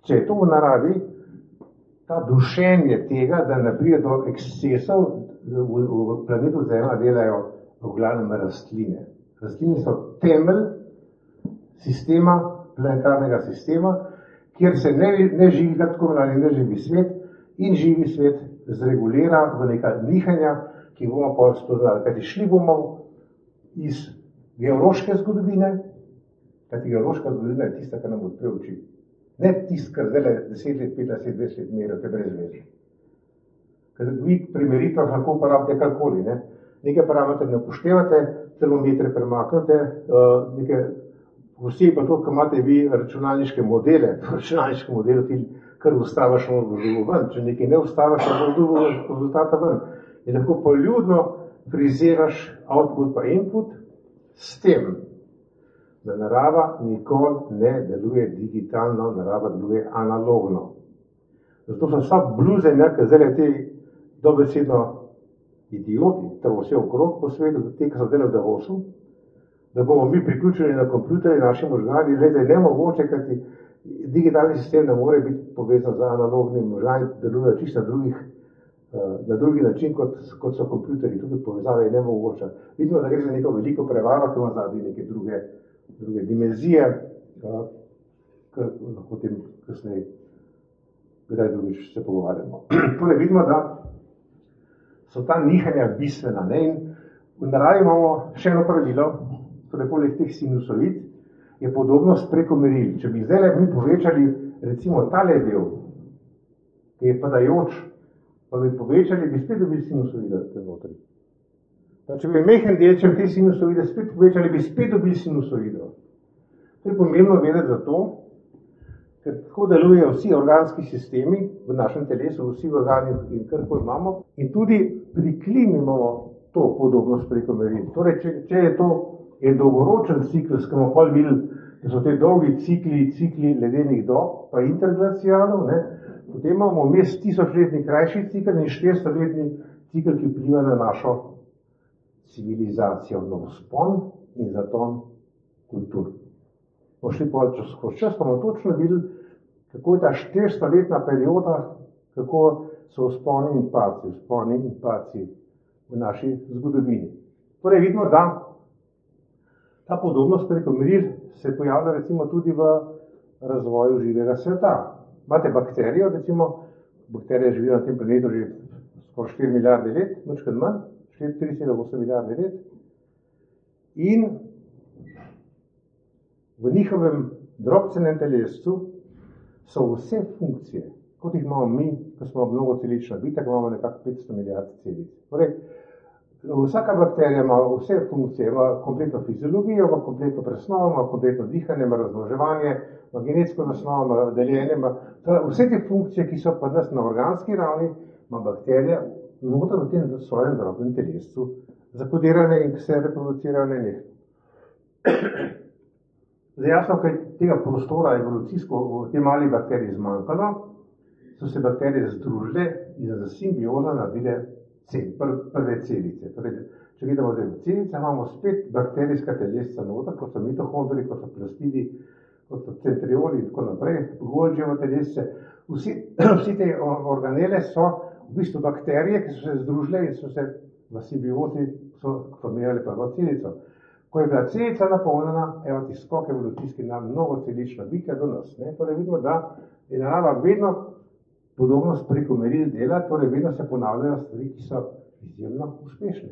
če je to v naravi, ta dušenje tega, da ne pride do ekscesov, v planetu Zemlja delajo v glavnem rastline. Rastline so temelj sistema, planetarnega sistema, kjer se neživi, tako imenovani neživi svet in živi svet zregulira v neka nihanja, ki bomo pol spoznali. Kajti šli bomo iz geološke zgodovine, kajti geološka zgodovina je tista, kar nam odpre oči. Ne tisto, kar zdaj 10 let, 15 let, 20 let merijo, te brez veze. Ker vi pri meritvah lahko uporabite karkoli, ne? Nekaj parametre ne upoštevate, termometre premaknete, vsi pa to, ko imate vi računalniške modele, v računalniškem modelu ti kar ustavaš ven, če nekaj ne ustavaš, bo rezultata ven. In lahko poljudno friziraš output pa input s tem, da narava nikoli ne deluje digitalno, narava deluje analogno. Zato so vsa bluzenja, ki zdaj te dobesedno idioti, to vse okrog po svetu, te, ki so delali v Davosu, da bomo mi priključeni na kompjuterje, naši možgani, glede, nemogoče, kajti digitalni sistem ne more biti povezan z analognim, možgani delujejo čisto na drugi način, kot so kompjuterji, tudi povezava je nemogoča. Vidimo, da gre za neko veliko prevaro, ki ima zadnji neke druge dimenzije, lahko tem kasneje kdaj drugič se pogovarjamo. Torej vidimo, da so ta nihanja bistvena. Ne? In v naravi imamo še eno pravilo, torej poleg teh sinusoid, je podobnost preko meril. Če bi zdaj mi povečali recimo tale del, ki je padajoč, pa bi povečali, bi spet dobili sinusoide te notri. Če bi mehen delček te sinusoide spet povečali, bi spet dobili sinusoido. To je pomembno vedeti zato, ker tako delujejo vsi organski sistemi v našem telesu, vsi organi in karkoli imamo. In tudi pri klimi imamo to podobnost preko meril. Torej, če je to dolgoročen cikl, s katerim pol videli, da so te dolgi cikli ledenih dob, pa interglacialov, potem imamo vmes 1000-letni krajši cikl in 400-letni cikl, ki vpliva na našo civilizacijo, na vzpon in zaton kultur. Pošli pa skozi čas, pa bomo točno videli, kako je ta 400-letna perioda, kako so vzponi in padci v naši zgodovini. Torej vidimo, da ta podobnost preko meril se pojavlja recimo tudi v razvoju živega sveta. Imate bakterijo, recimo, bakterije živijo na tem planetu že skoraj 4 milijarde let, ničkrat manj, 3,8 milijarde let. In v njihovem drobcenem telescu so vse funkcije, kot jih imamo mi, ko smo mnogo celična bitja, ko imamo nekako 500 milijard celic. Torej, vsaka bakterija ima vse funkcije, ima kompletno fiziologijo, ima kompletno presnovo, ima kompletno dihanje, ima razmnoževanje, ima genetsko zasnovo, ima deljenje, ima vse te funkcije, ki so pa nas na organski ravni, ima bakterija noter v tem svojem drobnem telescu zakodirane in se reproducirajo na njih. Zdaj jasno, kaj tega prostora evolucijsko v tej mali bakteriji zmanjkalo, so se bakterije združile in za simbiozo naredile prve celice. Torej, če vidimo zdaj v celice, imamo spet bakterijska telesca noter, kot so mitohondri, kot so plastidi, kot so centrioli in tako naprej, Golgijevo telesce. Vsi te organele so v bistvu bakterije, ki so se združile in so se v simbiozi formirale prvo celico. Ko je bila celica napolnjena, evo ti skok evolucijski na mnogo celična bitja do nas. Torej vidimo, da je narava vedno podobnost preko meril dela, torej vedno se ponavljajo stvari, ki so izjemno uspešne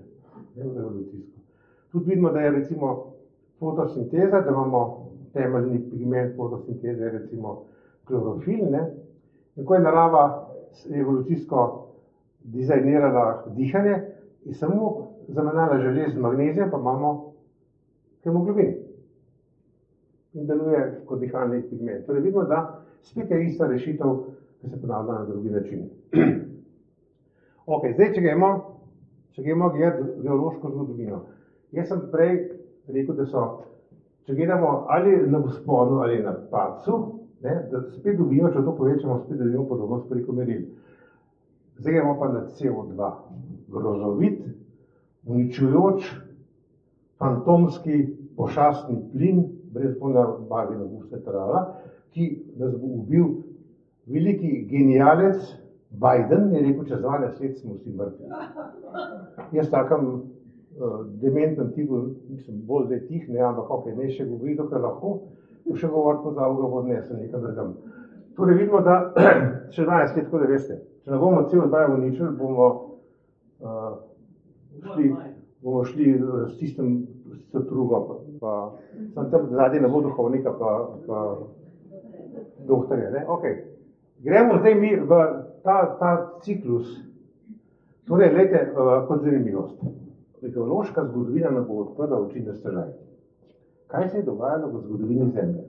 evolucijsko. Tudi vidimo, da je recimo fotosinteza, da imamo temeljni pigment fotosinteze, recimo klorofil. In ko je narava evolucijsko dizajnirala dihanje, je samo zamenjala želez z magnezijem, pa imamo hemoglobin in deluje kot dihalni pigment. Torej vidimo, da spet je ista rešitev, ki se ponavlja na drugi način. Ok, zdaj, če gremo gledati geološko zgodovino. Jaz sem prej rekel, da so, če gledamo ali na vzponu ali na padcu, da spet dobimo, če to povečamo, spet dobimo podobnost preko meril. Zdaj gremo pa na CO2. Grozovit, uničujoč, fantomski, pošastni plin, brez barvina gusta trava, ki nas bo ubil veliki genialec Biden, je rekel, čez 12 let smo vsi mrtvi. Jaz takem dementnem tipu, mislim, bolj zdaj tih, ampak ok, ne še govori, dokaj lahko, še govoriti pozavo ga bo odnesel nekam drugam. Torej vidimo, da še 12 let, tako da veste, če ne bomo CO2 uničili, bomo šli s tistem drugo, pa sem tam zadnji ne bo duhovnika, pa doktorja. Ok, gremo zdaj mi v ta ciklus. Torej, gledajte, kot zanimivost. Geološka zgodovina nam bo odprla oči na stežaj. Kaj se je dogajalo v zgodovini Zemlje?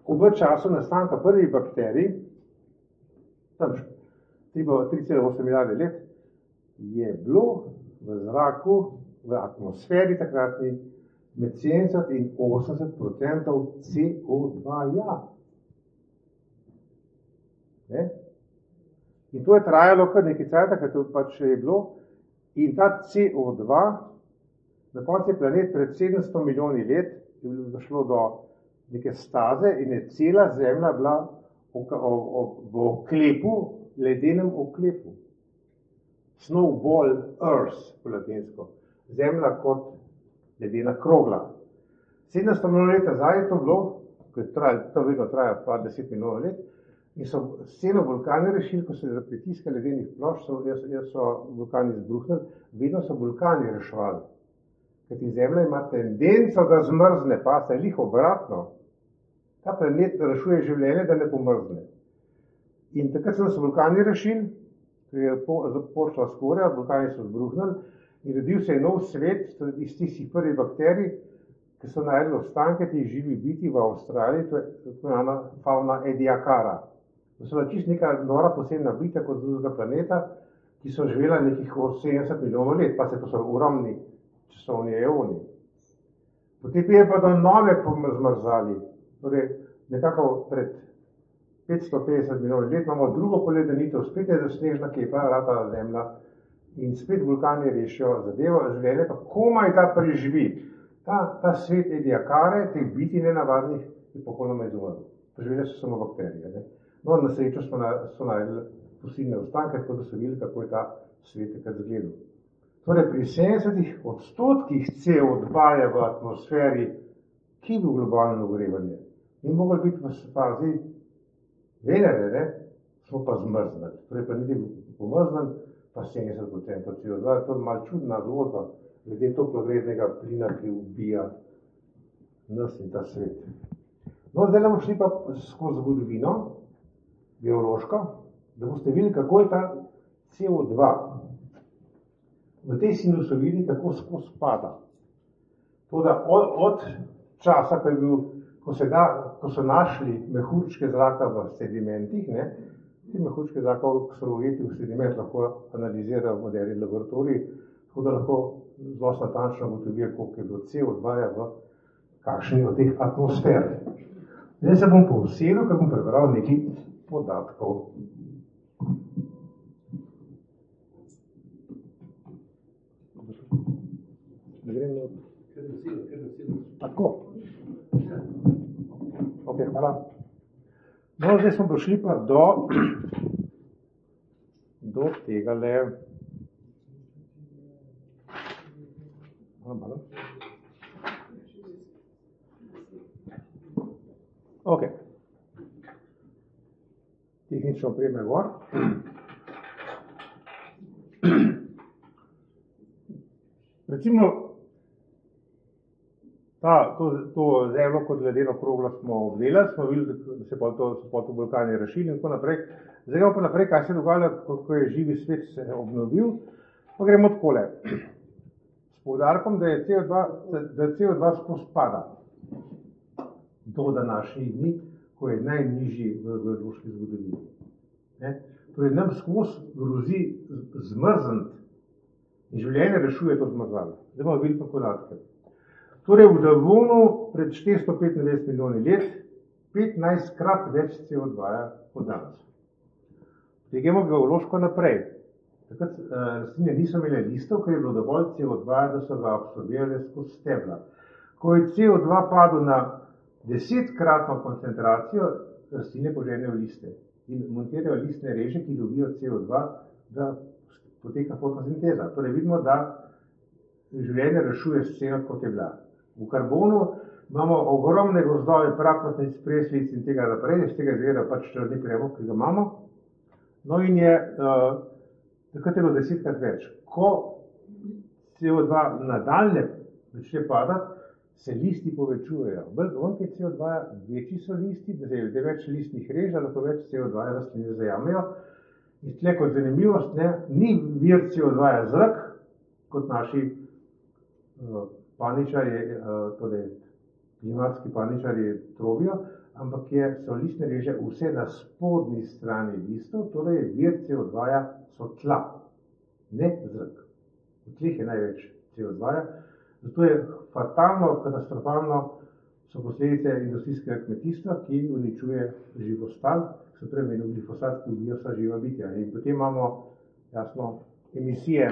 V času nastanka prvih bakterij, tam 3,8 milijarde let, je bilo v zraku, v atmosferi takratni, med 70 in 80% CO2. In to je trajalo kar nekaj cajta, ker to pač je bilo. In ta CO2, na koncu je planet pred 700 milijoni let, je došlo do neke staze in je cela Zemlja bila v oklepu, ledenem oklepu. Snowball Earth, po latinsko. Zemlja kot ledena krogla. 700 milijonov let nazaj je to bilo, ker to vedno traja 10 milijonov let, In so sceno vulkani rešili, ko se je za pritiska ledenih plošč, so vulkani izbruhnili, vedno so vulkani reševali. Kajti Zemlja ima tendenco, da zmrzne, pa se lih obratno. Ta planet rešuje življenje, da ne pomrzne. In takrat so vulkani rešili, ker je počela skorja, vulkani so izbruhnili in rodil se je nov svet iz tistih prvih bakterij, ki so najdli ostanke teh živih bitij v Avstraliji, to je fauna Ediacara. To so čisto neka nora posebna bitja kot drugega planeta, ki so živela nekih 70 milijonov let, pa se to so ogromni časovni eoni. Potem je pa do nove zmrzali, torej nekako pred 550 milijonov let imamo drugo poledenitev, spet je snežna kepa, ratala Zemlja in spet vulkani rešijo zadevo, življenje pa komaj da preživi. Ta svet Ediacare, teh bitij nenavadnih, je popolnoma izumrl. Preživele so samo bakterije. Ne? No, na srečo so najdli fosilne ostanke, tako da so videli, kako je ta svet takrat izgledal. Torej, pri 70% CO2 je v atmosferi, ki je bil globalno ogrevanje. Ni moglo biti v fazi Venere, ne? Smo pa zmrznili. Torej, planet je pomrznjen, pa 70% CO2. To je malo čudna zgodba, glede toplogrednega plina, ki ubija nas in ta svet. No, zdaj bomo šli pa skozi zgodovino, biološko, da boste videli, kako je ta CO2 v tej sinusovidi, kako skozi pada. Toda od časa, ko so našli mehurčke zraka v sedimentih, ne, te mehurčke zraka so ujeti v sediment, lahko analizirajo v moderni laboratoriji, tako da lahko zelo natančno ugotovijo, koliko je bilo CO2 v kakšni od teh atmosfer. Zdaj se bom povsedil, ker bom prebral nekaj podatkov. Tako. Ok, hvala. No, zdaj smo prišli pa do tega le. Ok. Tehnično opreme gor. Recimo, to Zemljo kot ledeno kroglo smo obdelali, smo videli, da se so vulkani rešili in tako naprej. Zdaj gremo pa naprej, kaj se je dogajalo, ko je živi svet se obnovil. Pa gremo takole. S poudarkom, da je CO2 skozi pada do današnjih dni, ko je najnižji v geološki zgodovini. Torej, nam skozi grozi zmrzniti in življenje rešuje to zmrzalo. Zdaj bomo videli pa podatke. Torej, v Devonu pred 495 milijoni let 15-krat več CO2 kot danes. Gremo geološko naprej. Takrat rastline niso imele listov, ker je bilo dovolj CO2, da so ga absorbirale skozi stebla. Ko je CO2 padel na 10-kratno koncentracijo, rastline poženejo liste in montirajo listne reže, ki lovijo CO2, da poteka fotosinteza. Torej vidimo, da življenje rešuje sceno, kot je bila. V karbonu imamo ogromne gozdove, praprotnic, preslic in tega naprej, iz tega izvira pač črni premog, ki ga imamo. No in je takrat je bilo 10-krat več. Ko CO2 nadaljne začne padati, se listi povečujejo. Bolj je CO2, večji so listi, da je več listnih rež, da to več CO2 rastline zajamejo. In tle kot zanimivost, ni vir CO2 zrak, kot naši paničarji, torej klimatski paničarji trobijo, ampak so listne reže vse na spodnji strani listov, torej vir CO2 so tla, ne zrak. V tleh je največ CO2, zato je fatalno, katastrofalno so posledice industrijskega kmetijstva, ki uničuje živostal, se pravi glifosat, ki ubija vsa živa bitja. In potem imamo, jasno, emisije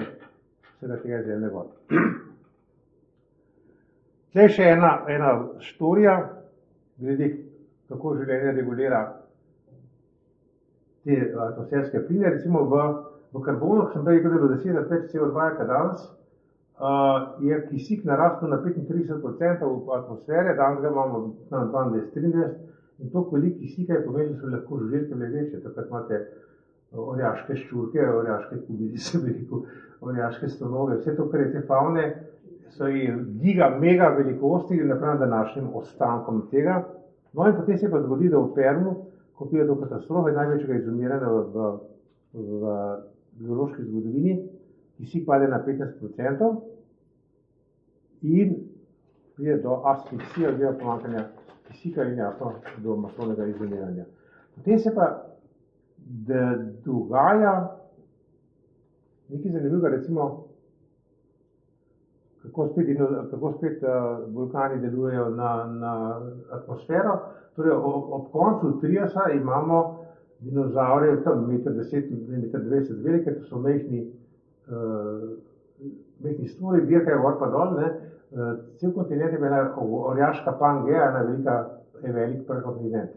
vsega tega zemlje vode. Zdaj še ena štorija, glede kako življenje regulira te atmosferske pline. Recimo v karbonu, ki sem prej rekel, da je 10 več CO2 kot danes, je kisik narastel na 35% v atmosfere, danes ga imamo na 22-23 In to, koliko kisika je pomenilo, so lahko žuželke bile večje. Takrat imate orjaške ščurke, orjaške kubice, orjaške slonove, vse to, kar je te favne, so giga, mega velikosti napram današnjim ostankom tega. No in potem se pa zgodi, da v Permu, ko pride do katastrofe, največjega izumiranja v biološki zgodovini, kisik pade na 15% in pride do asfiksije oziroma pomanjkanja kisika in jasno do masovnega izumiranja. Potem se pa dogaja nekaj zanimivega, recimo, kako spet vulkani delujejo na atmosfero. Torej, ob koncu Triasa imamo dinozaure, tam 1,10 m, 1,20 m velike, to so mehni stvori, dirkajo gor pa dol, ne. Cel kontinent je bila orjaška Pangea, velik prvi kontinent.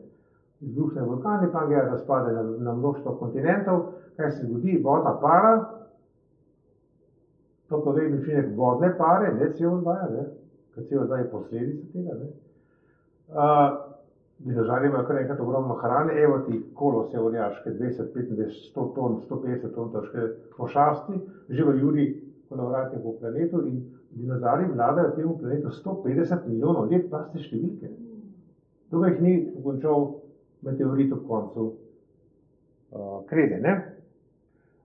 Izbruhne vulkani, Pangea razpade na množstvo kontinentov, kaj se zgodi, voda para, to podnebni učinek vodne pare, ne CO2, ker CO2 je posledica tega. Dinozauri imajo kar enkrat ogromno hrane, evo ti kolose orjaške, 20, 25, 100 ton, 150 ton težke pošasti, živijo juri kolovratnih po planetu in dinozauri vladajo temu planetu 150 milijonov let, paste številke. Tukaj jih ni ukončal meteorit ob koncu krede, ne?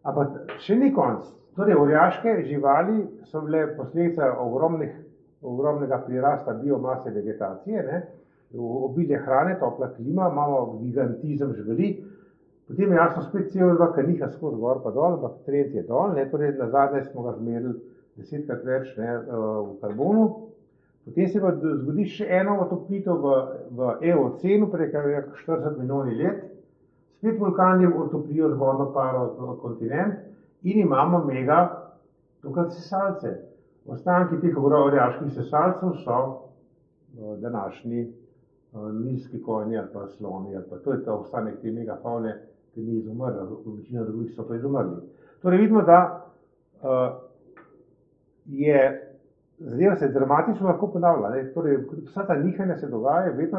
Ampak še ni konc. Torej, orjaške živali so bile posledica ogromnega prirasta biomase vegetacije, ne? Obilje hrane, topla klima, imamo gigantizem živali, potem je jasno spet CO2, ki niha skozi gor pa dol, ampak trend je dol, ne? Torej, nazadnje smo ga zmerili 10-krat več, ne, v karbonu. Potem se pa zgodi še eno otoplitev v eocenu, prek 40 milijonov let, spet vulkani otoplijo z vodno paro kontinent in imamo mega tukaj sesalce. Ostanki teh orjaških sesalcev so današnji nizki konji ali pa sloni, ali pa to je ta ostanek te megafavne, ki ni izumrla, večina drugih so pa izumrli. Torej vidimo, da zadeva se dramatično lahko ponavlja. Torej, vsa ta nihanja se dogaja, vedno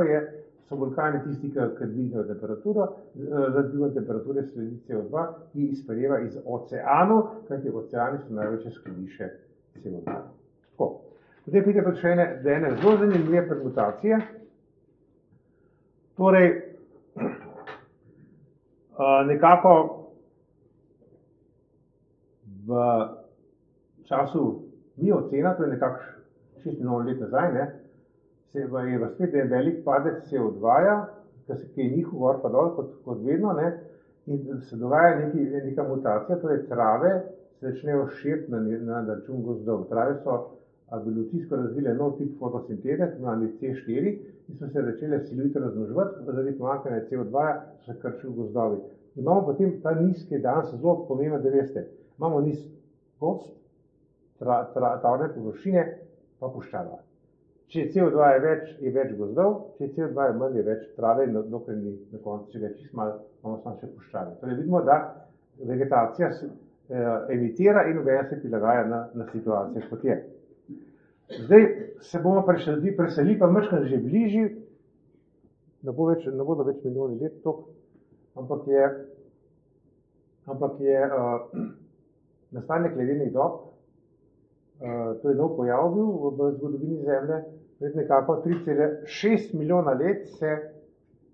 so vulkani tisti, ki dvignejo temperaturo, za dviganje temperature sledi CO2, ki izpareva iz oceanov, kajti oceani so največje skladišče CO2. Tako. Potem pride pa še ene zelo zanimive permutacije. Torej, nekako v času miocena, to je nekako 6 milijonov let nazaj, ne, se je spet en velik padec CO2-ja, ki je njihov gor pa dol, kot vedno, ne, in se dogaja neka mutacija, torej trave se začnejo širiti na račun gozdov. Trave so evolucijsko razvile nov tip fotosinteze, tudi C4, in so se začele silovito razmnoževati, zaradi pomanjkanja CO2-ja so se krčili gozdovi. Imamo potem ta niz, ki je danes zelo pomembno, da veste, imamo niz gost, travne površine, pa puščava. Če CO2 je več, je več gozdov, če CO2 je manj, je več trave, dokler ni na koncu, če ga je čist malo, imamo samo še puščave. Torej vidimo, da vegetacija emitira in obenem se prilagaja na situacije, kot je. Zdaj se bomo preselili, pa mečkam že bližji, ne bodo več milijoni let tok, ampak je nastanek ledenih dob, to je nov pojav bil v zgodovini Zemlje, pred nekako 3,6 milijona let se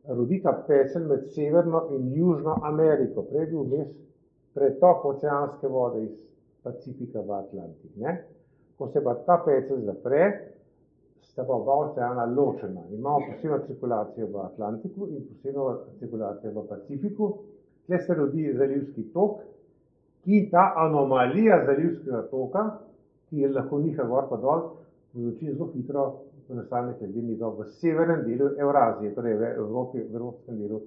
rodita pecelj med Severno in Južno Ameriko. Prej je bil vmes pretok oceanske vode iz Pacifika v Atlantik, ne? Ko se pa ta pecelj zapre, sta pa oba oceana ločena. Imamo posebno cirkulacijo v Atlantiku in posebno cirkulacijo v Pacifiku. Tle se rodi zalivski tok, ki ta anomalija zalivskega toka, ki je lahko niha gor pa dol, povzroči zelo hitro nastanek ledenih dob v severnem delu Evrazije, torej v evropskem delu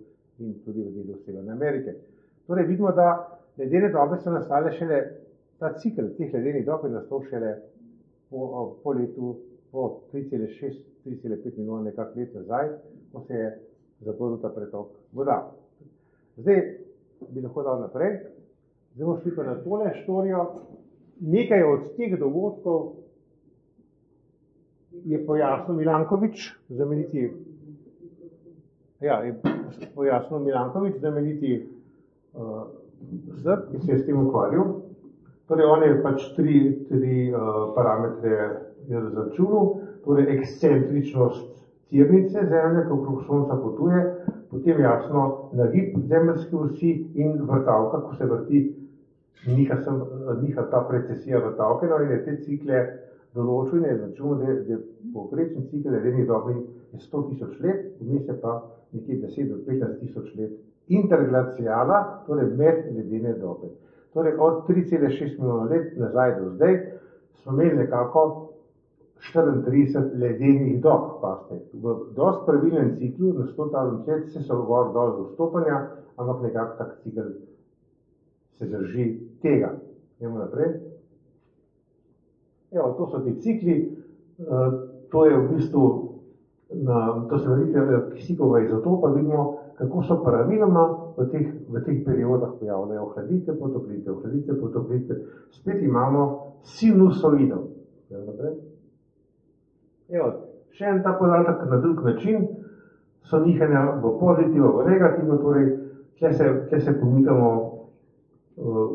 in tudi v delu Severne Amerike. Torej vidimo, da ledene dobe so nastale šele, ta cikl teh ledenih dob je nastal šele po letu, po 3,6-3,5 milijona nekak let nazaj, ko se je zaprl ta pretok voda. Zdaj bi lahko dal naprej, zdaj bomo šli pa na tole štorijo. Nekaj od teh dogodkov je pojasnil Milankovič, znameniti Ja, je pojasnil Milanković, znameniti Srb, ki se je s tem ukvarjal. Torej, on je pač tri parametre izračunal, torej ekscentričnost tirnice Zemlje, ko okrog Sonca potuje, potem jasno nagib zemeljske osi in vrtavka, ko se vrti, niha ta precesija vrtavke, no in je te cikle določil in je izračunal, da je povprečen cikel ledeni dobi je 100 tisoč let, vmes je pa nekje 10 do 15 tisoč let interglaciala, torej med ledene dobe. Torej od 3,6 milijona let nazaj do zdaj smo imeli nekako 34 ledenih dob, paste. V dosti pravilnem ciklu, na 100 let se so gor dol do vstopanja, ampak nekako tak cikl se drži tega. Idemo naprej. Evo, to so ti cikli, to je v bistvu, to se vidite kisikova izotopa, vidimo, kako so praviloma v teh periodah pojavljajo ohladitve, potoplitve. Spet imamo sinusoido. Evo, še en ta podatek na drug način, so nihanja v pozitivo, v negativo, torej, tle se pomikamo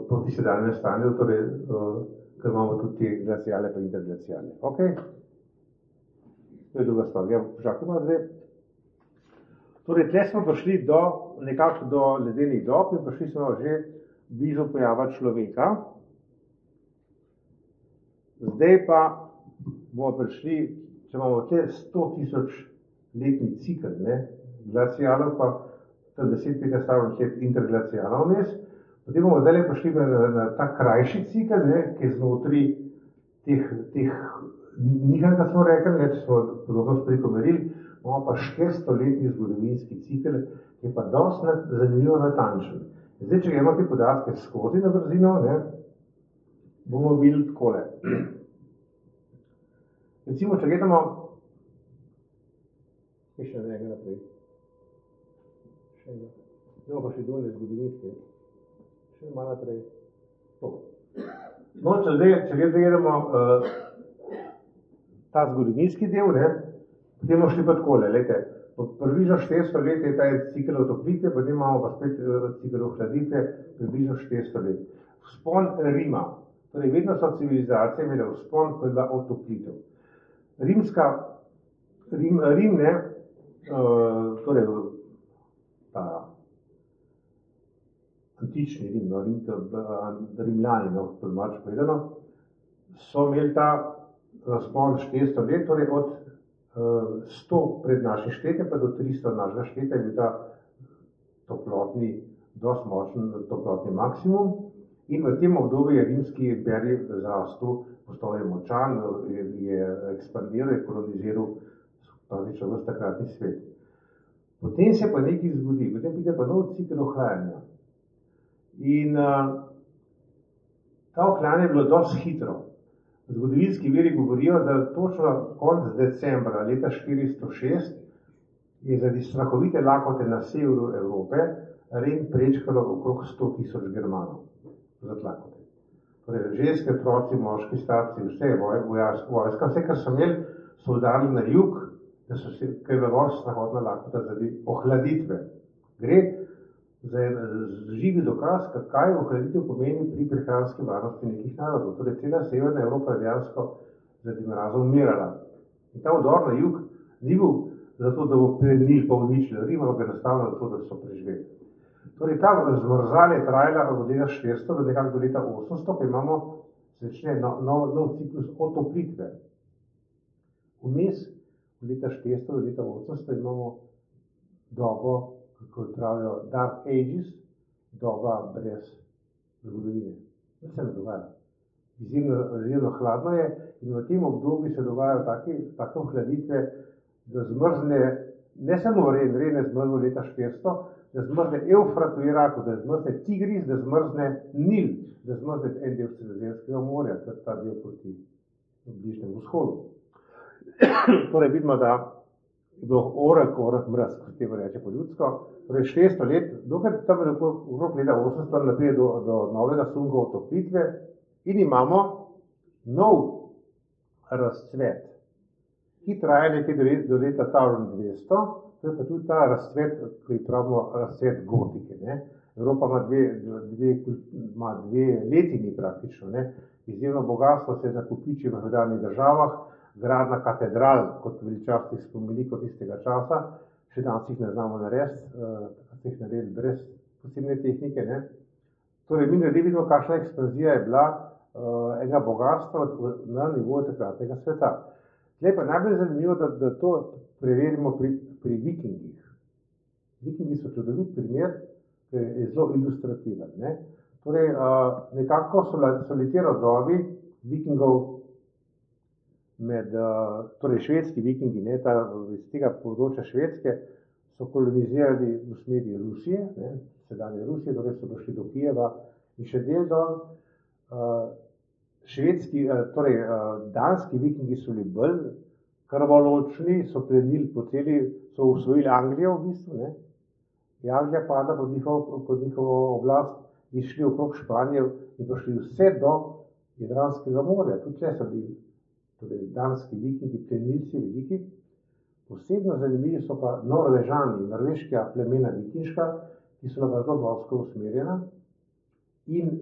proti sedanjem stanju, torej, ker imamo tudi te glaciale pa interglaciale. Ok? To je druga stvar. Ja, počakajmo zdaj. Torej, tle smo prišli nekako do ledenih dob in prišli smo že blizu pojava človeka. Zdaj pa bomo prišli, če imamo tle 100 tisoč letni cikl, glacialov pa 10-15 let interglacialov vmes. Potem bomo zdaj prišli na ta krajši cikl, ki je znotri teh nihanj, da smo rekli, če smo podobno prekomerili, imamo pa 400-letni zgodovinski cikl, ki je pa dosti zanimivo natančen. Zdaj, če gremo te podatke skozi na brzino, bomo videli takole. Recimo, če gledamo, še nekaj naprej. Zdaj pa še dolje zgodovinske. Še malo naprej. No, če zdaj gledamo ta zgodovinski del, potem bomo šli pa takole, lejte, približno 400 let je ta cikl otoplitve, potem imamo pa spet cikl ohladitve, približno 400 let. Vzpon Rima, torej vedno so civilizacije imele vzpon, ko je bila otoplitev. Rim, torej ta antični Rim, Rimljani, po domače povedano, so imeli ta razpon 400 let, torej od 100 pred našim štetjem pa do 300 našega štetja je bil ta toplotni, dosti močen toplotni maksimum in v tem obdobju je rimski imperij zrastel, postal je močan, je ekspandiral, je koloniziral praktično ves takratni svet. Potem se pa nekaj zgodi, potem pride pa nov cikel ohlajanja. In ta ohlajanje je bilo dosti hitro. Zgodovinski viri govorijo, da točno konec decembra leta 406 je zaradi strahovite lakote na severu Evrope Rim prečkalo okrog 100 tisoč Germanov. Zaradi lakote. Torej, ženske, otroci, moški, starci, vse vojska, vse, kar so imeli, so udarili na jug, da so se, ker je bila strahotna lakota zaradi ohladitve. Gre za živi dokaz, kaj ohladitev pomeni pri prehranski varnosti nekih narodov. Torej, cela severna Evropa je dejansko zaradi mrazov umirala. In ta udor na jug ni bil zato, da bo plenil pa uničil Rim, ampak enostavno zato, da so preživeli. Torej, ta zmrzal je trajala od leta 400 do nekako do leta 800, pa imamo začne nov ciklus otoplitve. Vmes od leta 400 do leta 800 imamo dobo, kako pravijo, Dark Ages, doba brez zgodovine. To se ne dogaja. Izjemno hladno je in v tem obdobju se dogajajo take ohladitve, da zmrzne ne samo Ren je zmrznil leta 400, da zmrzne Evfrat v Iraku, da zmrzne Tigris, da zmrzne Nil, da zmrzne en del Sredozemskega morja, to je ta del proti Bližnjemu vzhodu. Torej vidimo, da je bilo orek mraz, ko se temu reče po ljudsko. Torej 400 let, dokaj tam je okrog leta 800 naprej do novega sunga otoplitve in imamo nov razcvet ki traja nekje do leta 1200, to je pa tudi ta razcvet, ki pravimo razcvet gotike. Ne. Evropa ima dve letini praktično. Ne. Izjemno bogatstvo se zakopiči v feudalnih državah, gradnja katedral kot veličastnih spomenikov tistega časa, še danes jih ne znamo narediti, se jih naredili brez posebne tehnike. Ne. Torej, mi naredili vidimo, kakšna ekspanzija je bila enega bogatstva na nivoju takratnega sveta. Zdaj pa najbolj zanimivo, da to preverimo pri vikingih. Vikingi so čudovit primer, ker je zelo ilustrativen. Ne. Torej, nekako so ti rodovi vikingov torej švedski vikingi, ne, iz tega področja Švedske, so kolonizirali v smeri Rusije, ne, sedanje Rusije, torej so došli do Kijeva in še del dol. Danski vikingi so bili bolj krvoločni, so plenili so osvojili Anglijo v bistvu, ne. Je Anglija pada pod njihovo oblast, išli okrog Španije in došli vse do Jadranskega morja. Tudi tle so bili torej danski vikingi, plenilci veliki. Posebno zanimivi so pa Norvežani, norveška plemena vikinška, ki so bila zelo morsko usmerjena in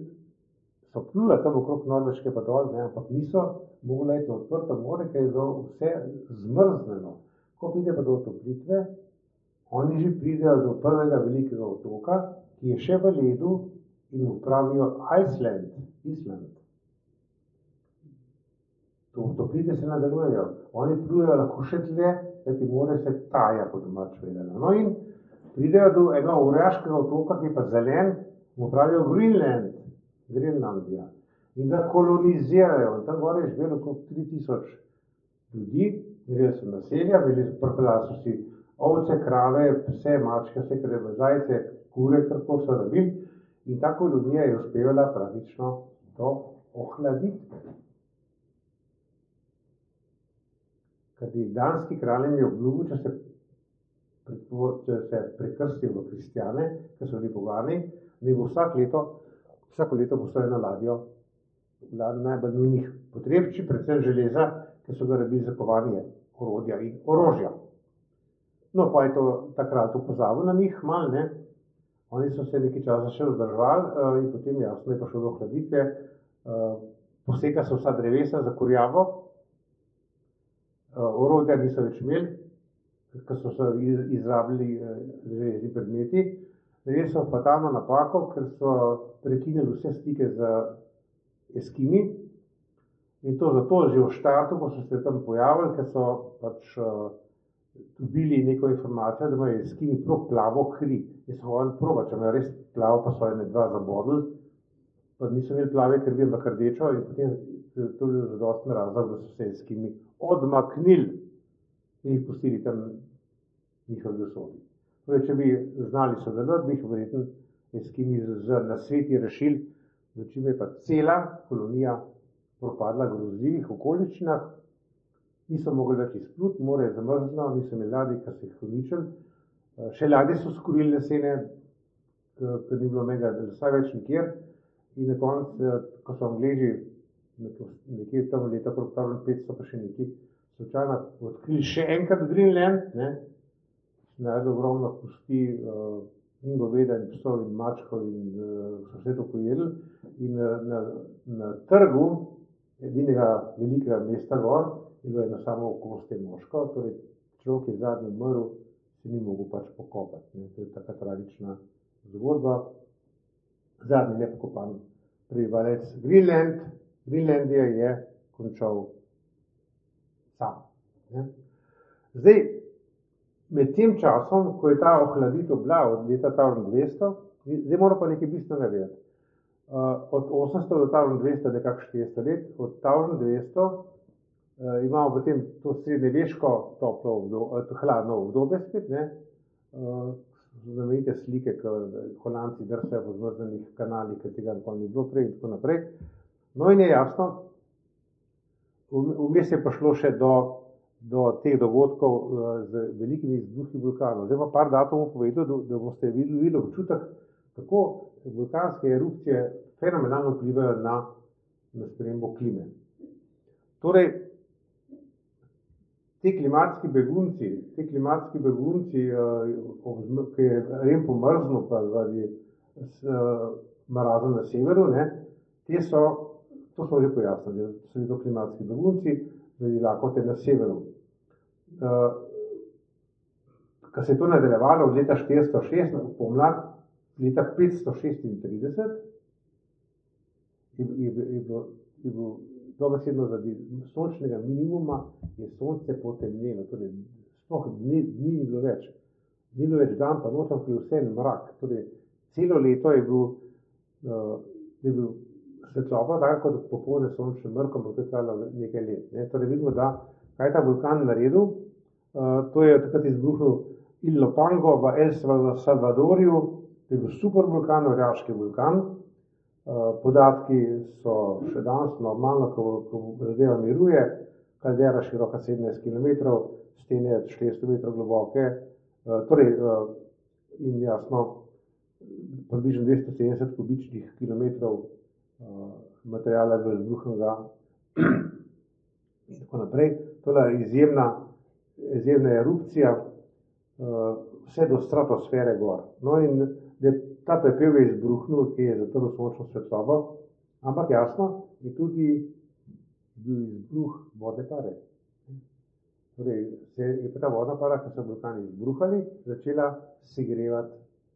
so plula tam okrog Norveške pa dol, ne, ampak niso mogli iti na odprto more, ker je bilo vse zmrznjeno. Ko pride pa do otoplitve, oni že pridejo do prvega velikega otoka, ki je še v ledu in mu pravijo Island. Otoplitve se nadaljujejo. Oni plujejo lahko še tle, kajti more se taja, po domače povedano. No in pridejo do enega orjaškega otoka, ki je pa zelen, mu pravijo Grenlandija. In ga kolonizirajo. In tam gore je živelo okrog 3000 ljudi, imeli so naselja, pripeljali so si ovce, krave, pse, mačke, vse kar je bilo, zajce, kure, kako so rabili. In ta kolonija je uspevala praktično do ohladitve. Kajti danski kralj jim je obljubil, če se prekrstijo v kristjane, ker so bili pogani, da bo vsako leto poslal eno ladjo najbolj nujnih potrebščin, predvsem železa, ker so ga rabili za kovanje orodja in orožja. No, pa je ta kralj to pozabil na njih malo, ne. Oni so se nekaj časa še vzdrževali in potem jasno je prišlo do ohladitve. Poseka so vsa drevesa za kurjavo, orodja niso več imeli, ker so se izrabili železni predmeti. Naredili so fatalno napako, ker so prekinili vse stike z Eskimi in to zato že v štartu, ko so se tam pojavili, ker so pač dobili neko informacijo, da imajo Eskimi prav plavo kri. In so hoteli probati, če imajo res plavo, pa so ene dva zabodli, pa niso imeli plave krvi, ampak rdečo in potem to je bil zadosten razlog, da so se Eskimi odmaknili in jih pustili tam njihovi usodi. Torej, če bi znali sodelovati, bi jih verjetno Eskimi z nasveti rešili, za čim je pa cela kolonija propadla v grozljivih okoliščinah, niso mogli več izpluti, more je zamrznilo, niso imeli ladij, ker so jih uničili. Še ladje so skurili lesene, ker ni bilo mega lesa več nikjer. In na koncu, ko so Angleži nekje tam leta okrog 500 pa še nekaj slučajno odkrili še enkrat Greenland, ne, najdel ogromno kosti in goveda in psov in mačkov in so vse to pojedli. In na trgu edinega velikega mesta gor je bilo eno samo koste moško, torej človek je zadnji umrl, se ni mogel pač pokopati. Ne. To je taka tragična zgodba. Zadnji nepokopan prebivalec Grenlandije je končal sam. Ne. Zdaj, med tem časom, ko je ta ohladitev bila od leta 1200, zdaj moramo pa nekaj bistveno vedeti. Od 800 do 1200 nekako 400 let, od 1200 imamo potem to srednjeveško hladno obdobje spet, ne, znamenite slike, ko Holandci drsajo po zmrznjenih kanalih, ker tega nikoli ni bilo prej in tako naprej. No in je jasno, vmes je prišlo še do teh dogodkov z velikimi izbruhi vulkanov. Zdaj pa par datumov povedal, da boste videli občutek, kako vulkanske erupcije fenomenalno vplivajo na spremembo klime. Torej, Ti klimatski begunci, ki je rem pomrznil pa zaradi mraza na severu, ne, to smo že pojasnili, so to klimatski begunci zaradi lakote na severu. Ko se je to nadaljevalo od leta 406, pomlad leta 536, je bil dobesedno zaradi sončnega minimuma je sonce potemnelo, torej sploh dni ni bilo več. Ni bilo več dan, pa noč je vse mrak. Torej, celo leto je bil svetloba, tako kot popolne sončne mrko, ampak to je trajalo nekaj let. Ne. Torej, vidimo, da kaj je ta vulkan naredil. To je takrat izbruhnil Ilopango v El Salvadorju, to je bil super vulkan, orjaški vulkan. Podatki so še danes normalno, ko zadeva miruje, kaldera široka 17 km, stene 400 metrov globoke, torej in jasno približno 270 kubičnih kilometrov materijala je bilo izbruhnega in tako naprej. To je izjemna erupcija, vse do stratosfere gor. No in ta pepel je izbruhnil, ki je zatrl sončno svetlobo, ampak jasno je tudi bil izbruh vodne pare. Torej, je ta vodna para, ko so vulkani izbruhali, začela segrevati,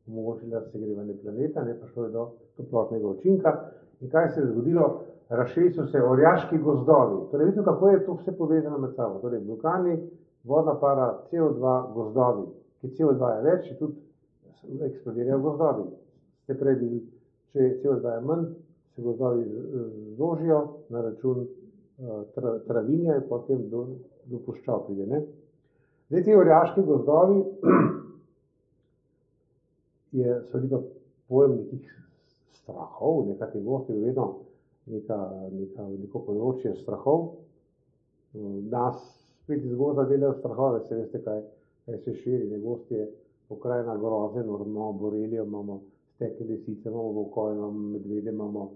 omogočila segrevanje planeta, ne, prišlo je do toplotnega učinka. In kaj se je zgodilo? Razširili so se orjaški gozdovi. Torej, vidite, kako je to vse povezano med sabo. Torej, vulkani, vodna para, CO2, gozdovi. Ki CO2 je več, je tudi eksplodirajo gozdovi. Ste prej bili, če CO2 je manj, se gozdovi zožijo na račun travinja in potem do puščav pride. Ne? Zdaj, ti orjaški gozdovi so bili pa pojem nekih strahov, nekaj gosti je vedno neko področje strahov. Nas spet izgoda delajo strahove, se veste, kaj se širi, gosti je pokrajina groze, imamo borelijo, imamo steke lisice, imamo volkove, imamo medvede, imamo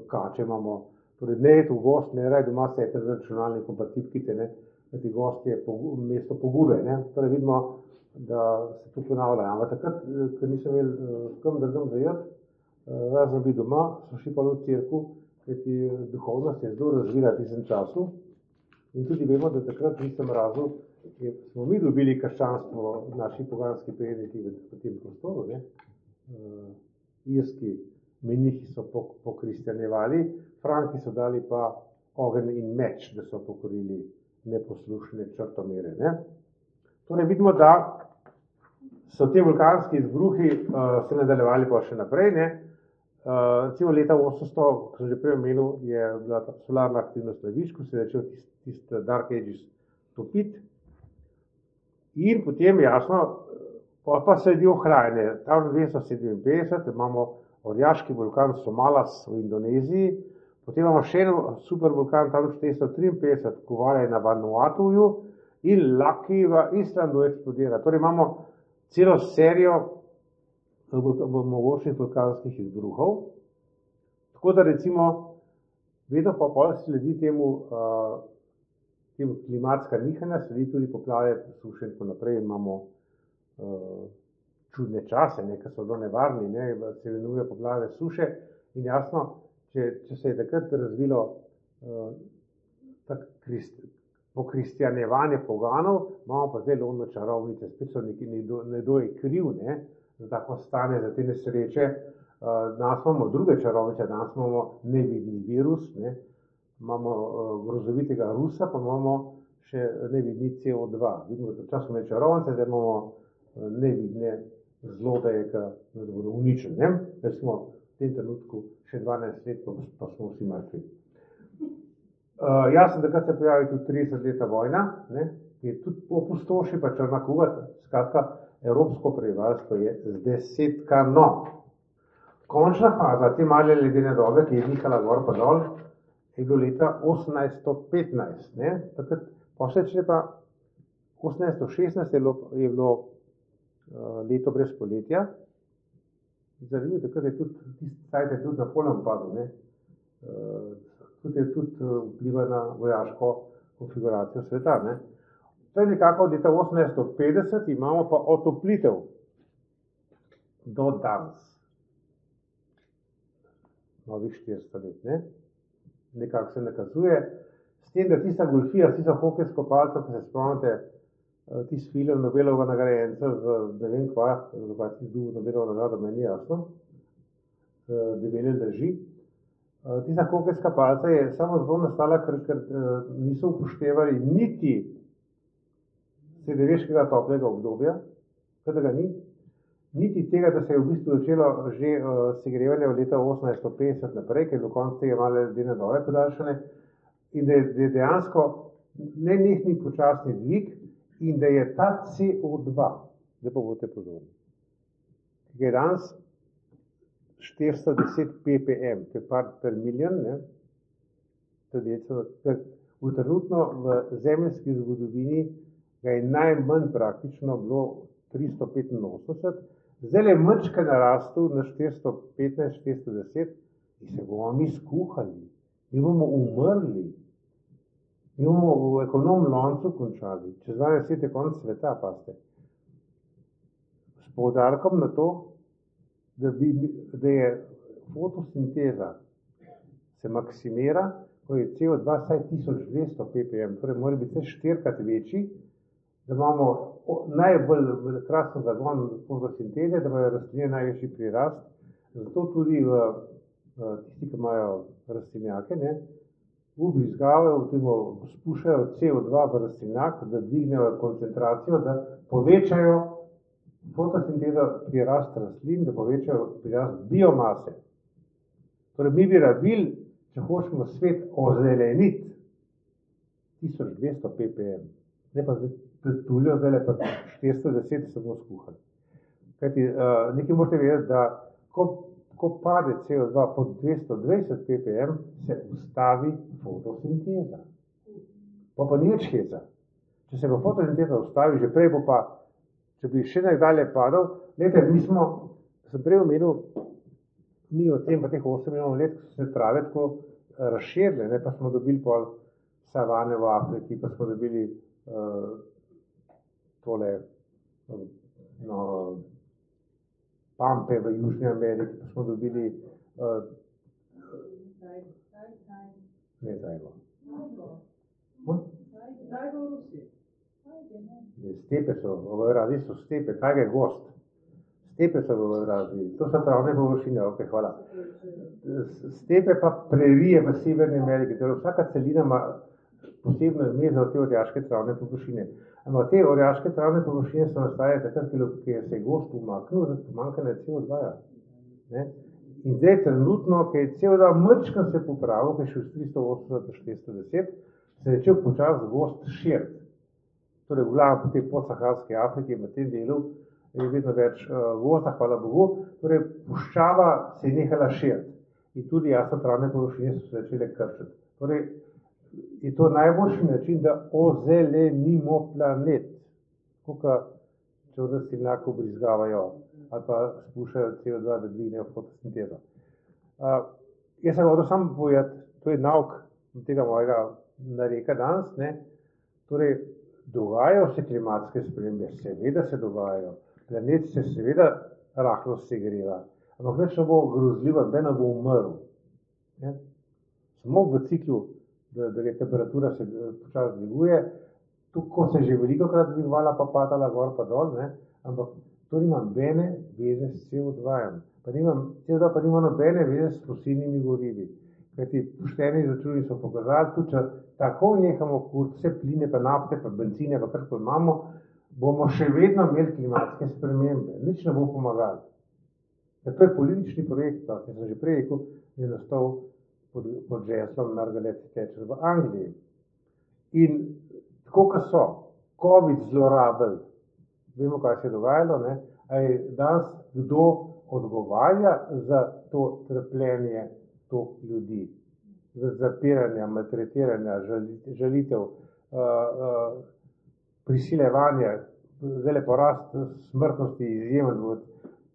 kače, imamo, torej ne v gost, ne raj doma sete z računalnikom, pa tipkite, ne, da ti gost je mesto pogube, ne, torej vidimo, da se tu ponavlja. Ampak takrat, ker nisem imel kam drugam zajeti, razen bi doma, so šli pa v cerkev, kajti duhovnost je zelo razvila v tistem času in tudi vemo, da takrat v tistem mrazu smo mi dobili krščanstvo, naši poganski predniki v tem prostoru. Ne? Irski menihi so pokristjanjevali, Franki so dali pa ogenj in meč, da so pokorili neposlušne črtomere. Ne? Torej vidimo, da so te vulkanski izbruhi se nadaljevali pa še naprej. Ne? Recimo leta 800, ko sem že prej omenil, je bila solarna aktivnost na višku, se je začel tisti Dark Ages topiti. In potem jasno, pa sledi ohlajanje. Tam 257 imamo orjaški vulkan Somalas v Indoneziji, potem imamo še en super vulkan tam 453, Kuvale na Vanuatuju in Laki v Islandu eksplodira. Torej imamo celo serijo mogočnih vulkanskih izbruhov. Tako da recimo vedno pa sledi temu klimatska nihanja, sledi tudi poplave, suše in tako naprej. Imamo čudne čase, ki so zelo nevarni, se imenujejo poplave, suše in jasno, če se je takrat razvilo pokristjanjevanje poganov, imamo pa zdaj lovne čarovnice, spet so nekdo je kriv, za tako stanje, za te nesreče. Danes imamo druge čarovnice, danes imamo nevidni virus, imamo grozovitega Rusa, pa imamo še nevidni CO2. Vidimo, da včasih imamo čarovnice, zdaj imamo nevidne zlodeje, ki nas bodo uničili. Ker smo v tem trenutku še 12 let, pa smo vsi mrtvi. Jasno, da se pojavi tudi 30-letna vojna, ki je tudi opustoši, pa črna kuga, skratka, evropsko prebivalstvo je zdesetkano. Končna faza te male ledene dobe, ki je nihala gor pa dol, je bilo leta 1815. Posledično pa 1816 je bilo leto brez poletja. Zanimivo, takrat je tudi Napoleon padel. Tudi vpliva na vojaško konfiguracijo sveta. To je nekako od leta 1850, imamo pa otoplitev do danes. Novih 400 let, ne? Nekako se nakazuje. S tem, da tista golfija, tista hokejsko palco, ko se spomnite, tisti film Nobelova nagrajenca z ne vem kva, zakaj ti dobil Nobelova nagrada, meni je jasno, debele drži. Tista hokejska palca je samo zelo nastala, ker niso upoštevali niti srednjeveškega toplega obdobja, kada ga ni, niti tega, da se je v bistvu začelo že segrevanje v leta 1850 naprej, ker do konca tega malo ledene dobe podaljšane, in da je dejansko nenehni počasni dvig in da je ta CO2, zdaj pa boste pozorni, ki je danes 410 ppm, to je part per milijon, ne? V trenutno v zemeljski zgodovini ga je najmanj praktično bilo 385, zdaj je mrčka narastel na 415-410 in se bomo mi skuhali, mi bomo umrli, mi bomo v ekonom loncu končali, čez 20 je konc sveta, paste. S poudarkom na to, da je fotosinteza se maksimira, ko je CO2 vsaj 1200 ppm, torej mora biti vse 4-krat večji, da imamo najbolj krasen zagon fotosinteze, da imajo rastline največji prirast. Zato tudi tisti, ki imajo rastlinjake, ne, vbrizgavajo, spuščajo CO2 v rastlinjak, da dvignejo koncentracijo, da povečajo fotosintezo prirast rastlin, da povečajo prirast biomase. Torej, mi bi rabili, če hočemo svet ozeleniti, 1200 ppm. Ne pa tuljo, zdaj pa 410 se bomo skuhali. Kajti, nekaj morate vedeti, da ko pade CO2 pod 220 ppm, se ustavi fotosinteza. Pa ni več heca. Če se bo fotosinteza ustavi, že prej bo pa, če bi še najdalje padal, gledajte, sem prej omenil, mi o tem pa teh 8 milijonov let, ko so se trave tako razširile, ne, pa smo dobili pol savane v Afriki, pa smo dobili tole pampe v Južni Ameriki, pa smo dobili ne Zajgo. Stepe so v Evraziji, so stepe, kaj je gost. Stepe so v Evraziji, to so travne površine, ok, hvala. Stepe pa prerije v Severni Ameriki, torej vsaka celina ima posebno ime za te orjaške travne površine. Ampak te orjaške travne površine so nastaje takrat, ki se je gost umaknil, za pomankanje CO2. Ne? In zdaj trenutno, ki je CO2 mrčkan se popravil, ki je šel z 380-410, se je začel počas gost širiti. Torej, v glavu po tej podsaharski Afriki, v tem delu, je vedno več gozda, hvala Bogu, torej puščava se je nehala širiti. In tudi jasno travne površine so se začele krčiti. Torej, je to najboljši način, da ozelenimo planet. Tukaj, če v rastlinjaku vbrizgavajo ali pa spuščajo CO2, da dvignejo fotosintezo. Jaz sem hotel samo povedati, to je nauk tega mojega nareka danes, ne? Torej, dogajajo se klimatske spremembe, seveda se dogajajo. Planet se seveda rahlo segreva, ampak več ne bo grozljivo, da ne bo umrl. Ne? Samo v ciklu, da je temperatura se počas dviguje, ko se že veliko krat dvigovala, pa padala gor pa dol, ne? Ampak to nima nobene veze s CO2-jem. CO2 pa nima nobene veze s fosilnimi gorivi. Kajti pošteni izračuni so pokazali, tudi če tako nehamo kuriti vse pline, pa nafte, pa benzine, pa kar imamo, bomo še vedno imeli klimatske spremembe. Nič ne bo pomagalo. To je politični projekt, pa sem že prej rekel, je nastal pod žeslom Margaret Thatcher v Angliji. In tako, kot so COVID zlorabili, vemo, kaj se je dogajalo, ne? A je danes kdo odgovarja za to trpljenje teh ljudi, za zapiranja, maltretiranja, žalitev, prisilevanja, zdaj porast smrtnosti izjemen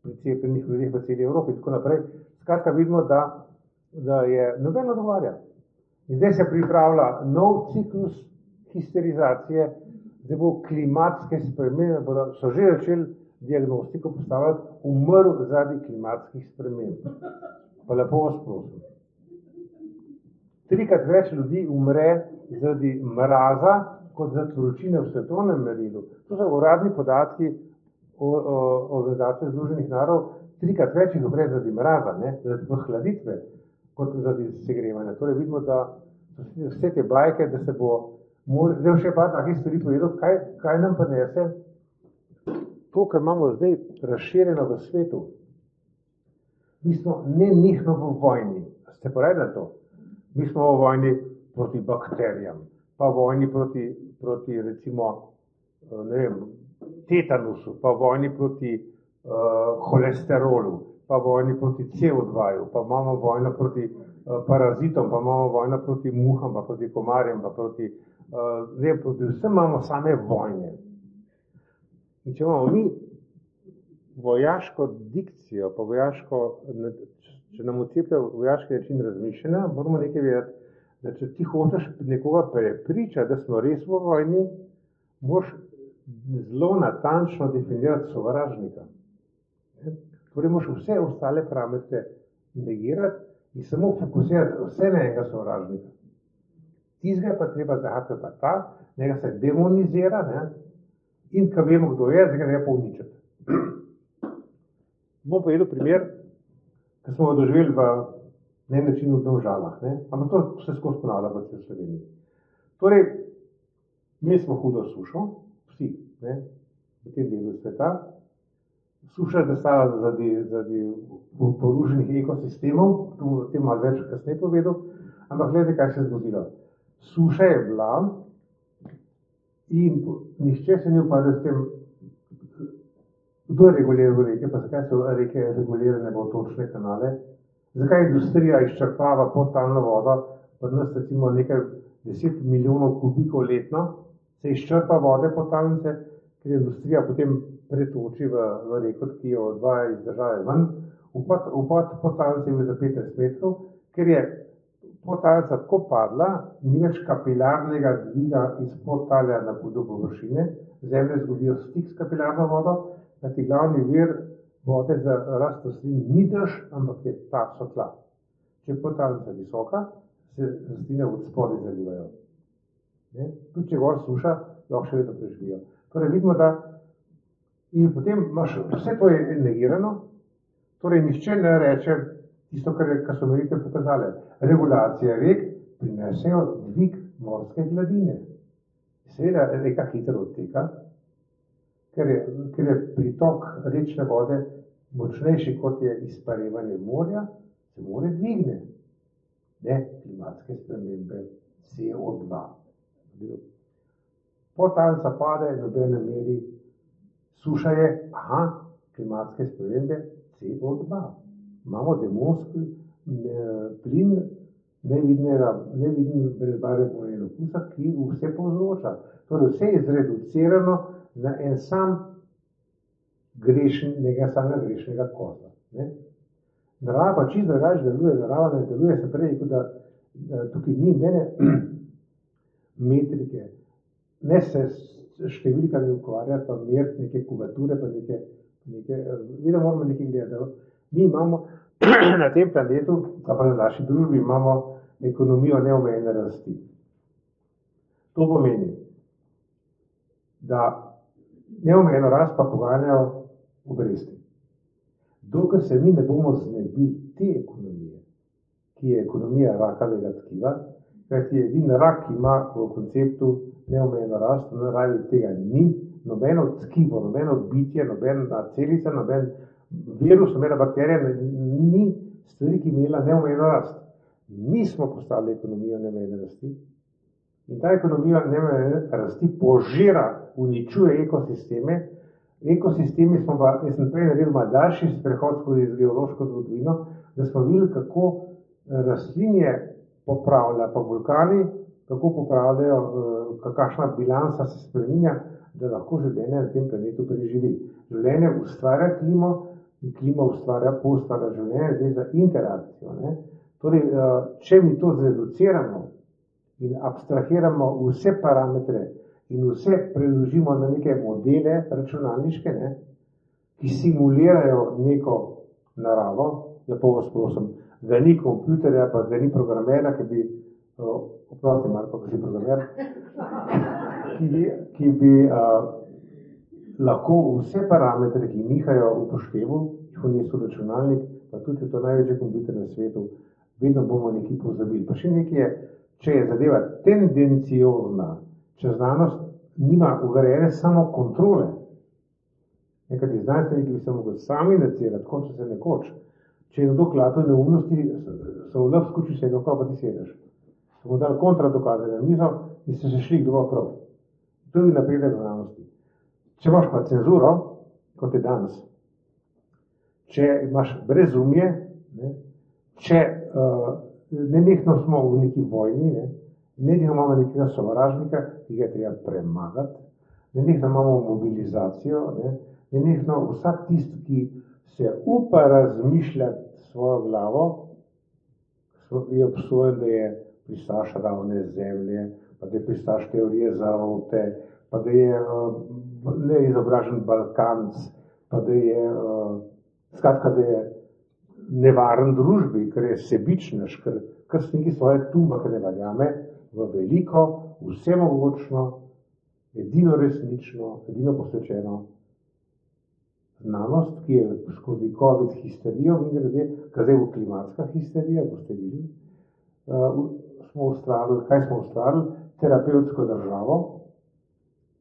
pri cepljenih ljudeh v celi Evropi in tako naprej. Skratka, vidimo, da je noben odgovarja. In zdaj se pripravlja nov ciklus histerizacije, zdaj bo klimatske spremembe, so že začeli diagnostiko postavljati, umrl zaradi klimatskih sprememb. Pa lepo vas prosim. 3-krat več ljudi umre zaradi mraza, kot zaradi vročine v svetovnem merilu. To so uradni podatki Organizacije Združenih narodov, 3-krat več jih umre zaradi mraza, zaradi pohladitve, kot zaradi segrevanja. Torej vidimo, da vse te bajke, da se bo zdaj še pa takih stvari povedal, kaj nam prinese to, kar imamo zdaj razširjeno v svetu. Mi smo nenehno v vojni. Ste povedali to? Mi smo v vojni proti bakterijam, pa v vojni proti recimo, ne vem, tetanusu, pa v vojni proti holesterolu, pa v vojni proti CO2, pa imamo vojno proti parazitom, pa imamo vojno proti muham, pa proti komarjem, pa proti vsem imamo same vojne. In če imamo mi vojaško dikcijo, pa če nam vceplja vojaški način razmišljanja, moramo nekaj vedeti, da če ti hočeš nekoga prepričati, da smo res v vojni, moraš zelo natančno definirati sovražnika. Torej moraš vse ostale parametre negirati in samo fokusirati vse na enega sovražnika. Tizga pa treba zahati pa ta, njega se demonizira, in ko vemo, kdo je, zdaj ga ne pa uničiti. Bom povedal primer, ki smo ga doživeli v ne načinu v Domžalah, ampak to se skozi ponavlja v celi Sloveniji. Torej, mi smo hudo sušo, vsi, v tem delu sveta. Suša je nastala zaradi porušenih ekosistemov, to o tem malo več kasneje povedal, ampak gledajte, kaj se je zgodilo. Suša je bila in nihče se ni ukvarjal s tem, kdo je reguliral reke, pa zakaj so reke regulirane v odtočne kanale, zakaj industrija izčrpava podtalno vodo, pa nas recimo nekaj 10 milijonov kubikov letno se izčrpa vode podtalnice, ker industrija potem pretoči v reko, ki jo odvaja iz države ven. Upad podtalnice je bil za 15 metrov, ker je podtalnica tako padla, ni več kapilarnega dviga iz podtalja na do površine, zemlje zgubijo stik s kapilarno vodo, kajti glavni vir vode za rast rastlin ni dež, ampak je so tla. Če je podtalnica visoka, se rastline od spodaj zalivajo. Tudi če gor suša, lahko še vedno preživijo. Torej vidimo, da in potem imaš, vse to je negirano, torej nihče ne reče tisto, kar so meritve pokazale. Regulacija rek prinesejo dvig morske gladine. Seveda reka hitro odteka, ker je pritok rečne vode močnejši, kot je izparevanje morja, se more dvigne. Klimatske spremembe, CO2. Podtalnica pade, nobene meri, suša je, klimatske spremembe, CO2. Imamo demonski plin, neviden brezbarven pomen okusa, ki vse povzroča. Torej vse je zreducirano na en sam samega grešnega kozla. Narava pa čisto drugače deluje, narava ne deluje, se prej rekel, da tukaj ni mene metrike, ne se številka ne ukvarjati, pa meriti neke kubature, pa neke, vedno moramo nekaj gledati. Mi imamo na tem planetu, pa na naši družbi imamo ekonomijo neomejene rasti. To pomeni, da neomejeno rast pa poganjajo obresti. Dokler se mi ne bomo znebili te ekonomije, ki je ekonomija rakavega tkiva, kajti edini rak, ki ima v konceptu neomejeno rast, v naravi tega ni, nobeno tkivo, nobeno bitje, nobena celica, noben virus, nobena bakterija ni stvari, ki imela neomejeno rast. Mi smo postavili ekonomijo neomejene rasti in ta ekonomija neomejene rasti požira, uničuje ekosisteme. Ekosistemi smo pa, jaz sem prej naredil malo daljši sprehod skozi geološko zgodovino, da smo videli, kako rastlinje popravlja, pa vulkani, kako popravljajo, kakšna bilansa se spreminja, da lahko življenje na tem planetu preživi. Življenje ustvarja klimo in klima ustvarja življenje, gre za interakcijo. Torej, če mi to zreduciramo in abstrahiramo vse parametre in vse preložimo na neke modele računalniške, ne, ki simulirajo neko naravo, lepo vas prosim, da ni kompjuterja, pa da ni programera, ki bi, oprosti Marko, ki si programer, ki bi lahko vse parametre, ki nihajo upoštevu, jih vnesel računalnik, pa tudi to največji kompjuter na svetu, vedno bomo nekaj pozabili. Pa še nekaj je, če je zadeva tendenciozna, če znanost nima ugrajene samo kontrole, nekateri znanstveniki bi se mogli sami nadzirati, končno se nekoč, če je nekdo klato neumnosti, so v lep skuči vsega, pa ti sedeš. So mu dali kontradokaze na mizo in se še šli, kdo bo prav. To je napredek znanosti. Če imaš pa cenzuro, kot je danes, če imaš brezumje, ne, če nenehno smo v neki vojni, nenehno imamo nekega sovražnika, ki ga je treba premagati, nenehno imamo mobilizacijo, nenehno vsak tisti, ki se upa razmišljati svojo glavo, je obsojen, da je pristaš ravne zemlje, pa da je pristaš teorije zarote, pa da je neizobražen Balkanc, pa da je, skratka, da je nevaren družbi, ker je sebičnež, ker sniki svoje tuba, ker ne verjame v veliko, vsemogočno, edino resnično, edino posvečeno znanost, ki je skozi COVID histerijo, ker zdaj bo klimatska histerija, boste videli, kaj smo ustvarili, terapevtsko državo,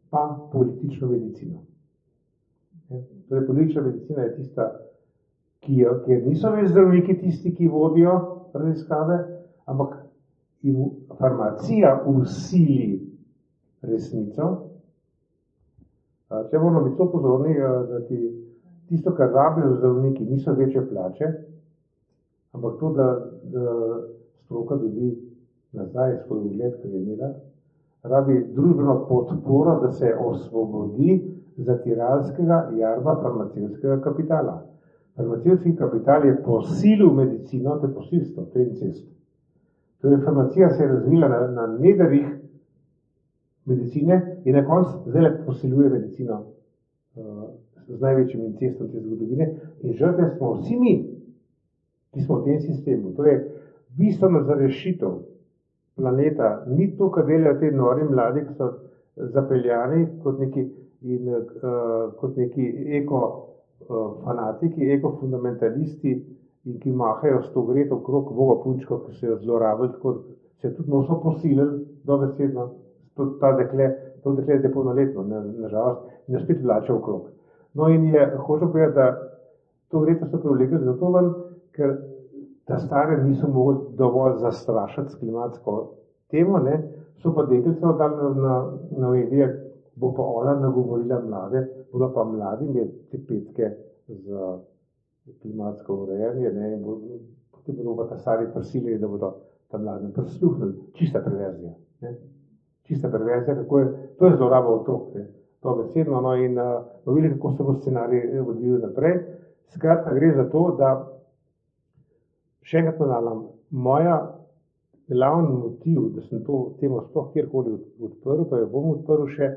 pa politično medicino. Torej, politična medicina je tista, kjer niso več zdravniki tisti, ki vodijo raziskave, ampak farmacija usili resnico. Če moramo biti to pozorni, da tisto, kar rabijo zdravniki, niso večje plače, ampak to, da stroka dobi nazaj svoj ugled, kar je imela, rabi družbeno podporo, da se osvobodi zatiralskega jarma farmacevtskega kapitala. Farmacevtski kapital je posilil medicino, to je posilstvo, to je incest. Torej, farmacija se je razvila na nedarih medicine in na koncu zdaj posiljuje medicino z največjim incestom te zgodovine in žrtve smo vsi mi, ki smo v tem sistemu. To je bistveno za rešitev planeta. Ni to, kar delajo te nori mladi, ki so zapeljani kot neki eko-fanatiki, eko-fundamentalisti in ki mahajo s to gret okrog Boga punčko, ki se jo zlorabili, tako se tudi noso posilili, dobesedno. To dekle je zdaj polnoletno, nažalost, in jo spet vlače okrog. No in hočem povedati, da to gre so privlegli zato ven, ker ta stare niso mogli dovolj zastrašati s klimatsko temo, so pa deklice dali na medije, bo pa ona nagovorila mlade, bodo pa mladi imeli te petke za klimatsko urejanje, in potem bodo pa ta stari prisili, da bodo ta mladim prisluhnili. Čista perverzija. Čista perverzija, kako je, to je zloraba otrok, to besedno, in videli, kako se bo scenarij odvijal naprej. Skratka, gre za to, da še enkrat ponavljam, moja glavni motiv, da sem to temo sploh kjerkoli odprl, pa jo bom odprl še,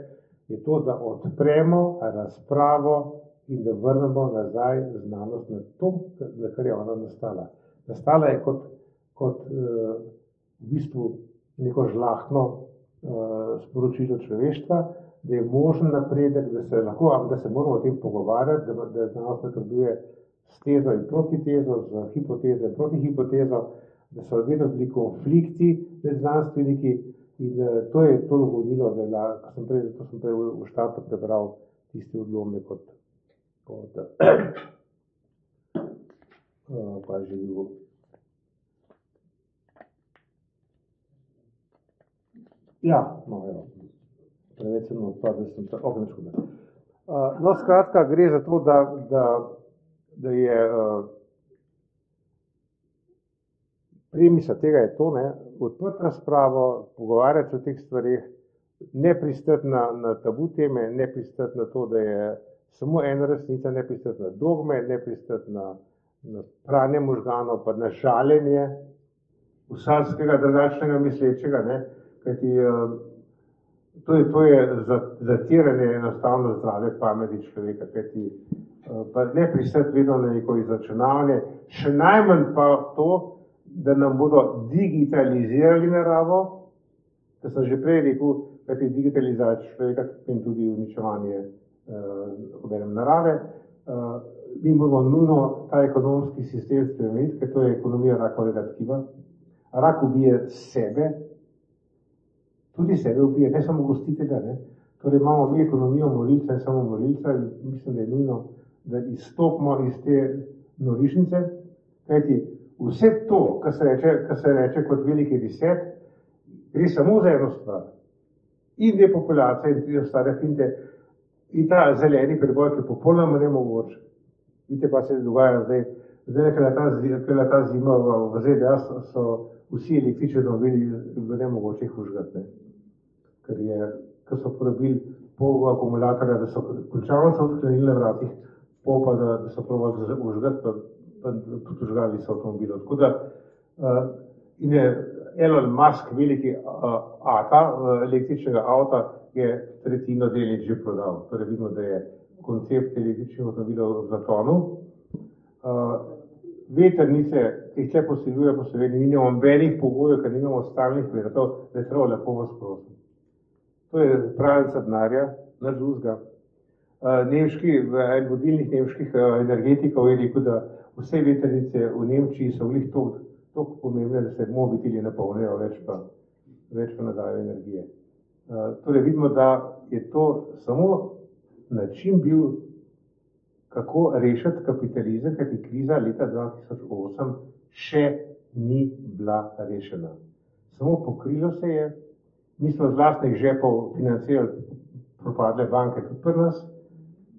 je to, da odpremo razpravo in da vrnemo nazaj znanost na to, za kar je ona nastala. Nastala je kot v bistvu neko žlahtno sporočilo človeštva, da je možen napredek, da se moramo o tem pogovarjati, da znanost napreduje s tezo in protitezo, z hipotezo in protihipotezo, da so vedno bili konflikti med znanstveniki in to je to vodilo, da sem prej v štartu prebral tisti odlomek od pa že drugo. Ja, evo, preveč sem odpadel, da sem ogneškoda. No, skratka, gre za to, da je premisa tega je to, odprti razpravo, pogovarjati se o teh stvarih, ne pristati na tabu teme, ne pristati na to, da je samo ena resnica, ne pristati na dogme, ne pristati na pranje možganov, pa na žaljenje, vsakega drugačnega mislečega, kajti To je zatiranje enostavno zdrave pameti človeka, kajti pa ne pristati vedno na neko izračunavanje, še najmanj pa to, da nam bodo digitalizirali naravo, da sem že prej rekel, kajti digitalizacija človeka in tudi uničevanje obenem narave. Mi moramo nujno ta ekonomski sistem spremeniti, ker to je ekonomija rakavega tkiva. Rak ubije sebe, tudi sebe ubije, ne samo gostitelja, ne. Torej imamo mi ekonomijo molilca in samo molilca in mislim, da je nujno, da izstopimo iz te norišnice, kajti vse to, kar se reče kot veliki reset, gre samo za eno stvar. In depopulacija in te ostale finte in ta zeleni preboj, ki je popolnoma nemogoč. Vidite pa se dogaja zdaj, ker je ta zima v ZDA so vsi električni avtomobili nemogoče jih vžgati, ne. Ker so porabili pol akumulatorja, da so ključavnice odklenili na vratih, pol pa da so probali vžgati, pa tudi vžgali so avtomobilov. Tako da in je Elon Musk, veliki ata električnega avta, je tretjino delnic že prodal. Torej vidimo, da je koncept električnih avtomobilov zatonil. Vetrnice, ki jih posiljuje po Sloveniji, nimamo nobenih pogojev, ker nimamo stalnih vetrov, lepo vas prosim. To je pravica denarja, nič drugega. En vodilnih nemških energetikov je rekel, da vse vetrnice v Nemčiji so glih toliko pomembne, da se mobiteli napolnijo, več pa ne dajo energije. Torej vidimo, da je to samo način bil, kako rešiti kapitalizem, kajti kriza leta 2008 še ni bila rešena. Samo pokrilo se je, mi smo z lastnih žepov financirali propadle banke tudi pri nas,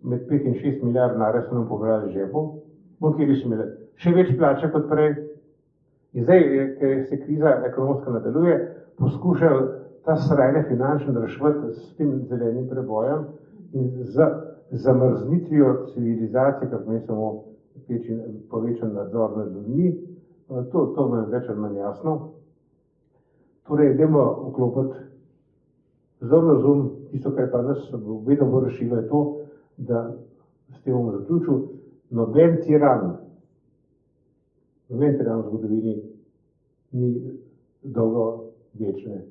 med 5 in 6 milijard denarja so nam pobrali žepov, bankirji so imeli še več plače kot prej. In zdaj, ker se kriza ekonomska nadaljuje, poskušajo ta srajne finančne reševati s tem zelenim prebojem in z zamrznitvijo civilizacije, kar pomeni samo povečan nadzor nad ljudmi, to me več ali manj jasno. Torej, idemo vklopiti zelo razum, tisto, kar pa nas vedno bo rešilo, je to, da s tem bom zaključil, noben tiran v zgodovini ni dolgo večne,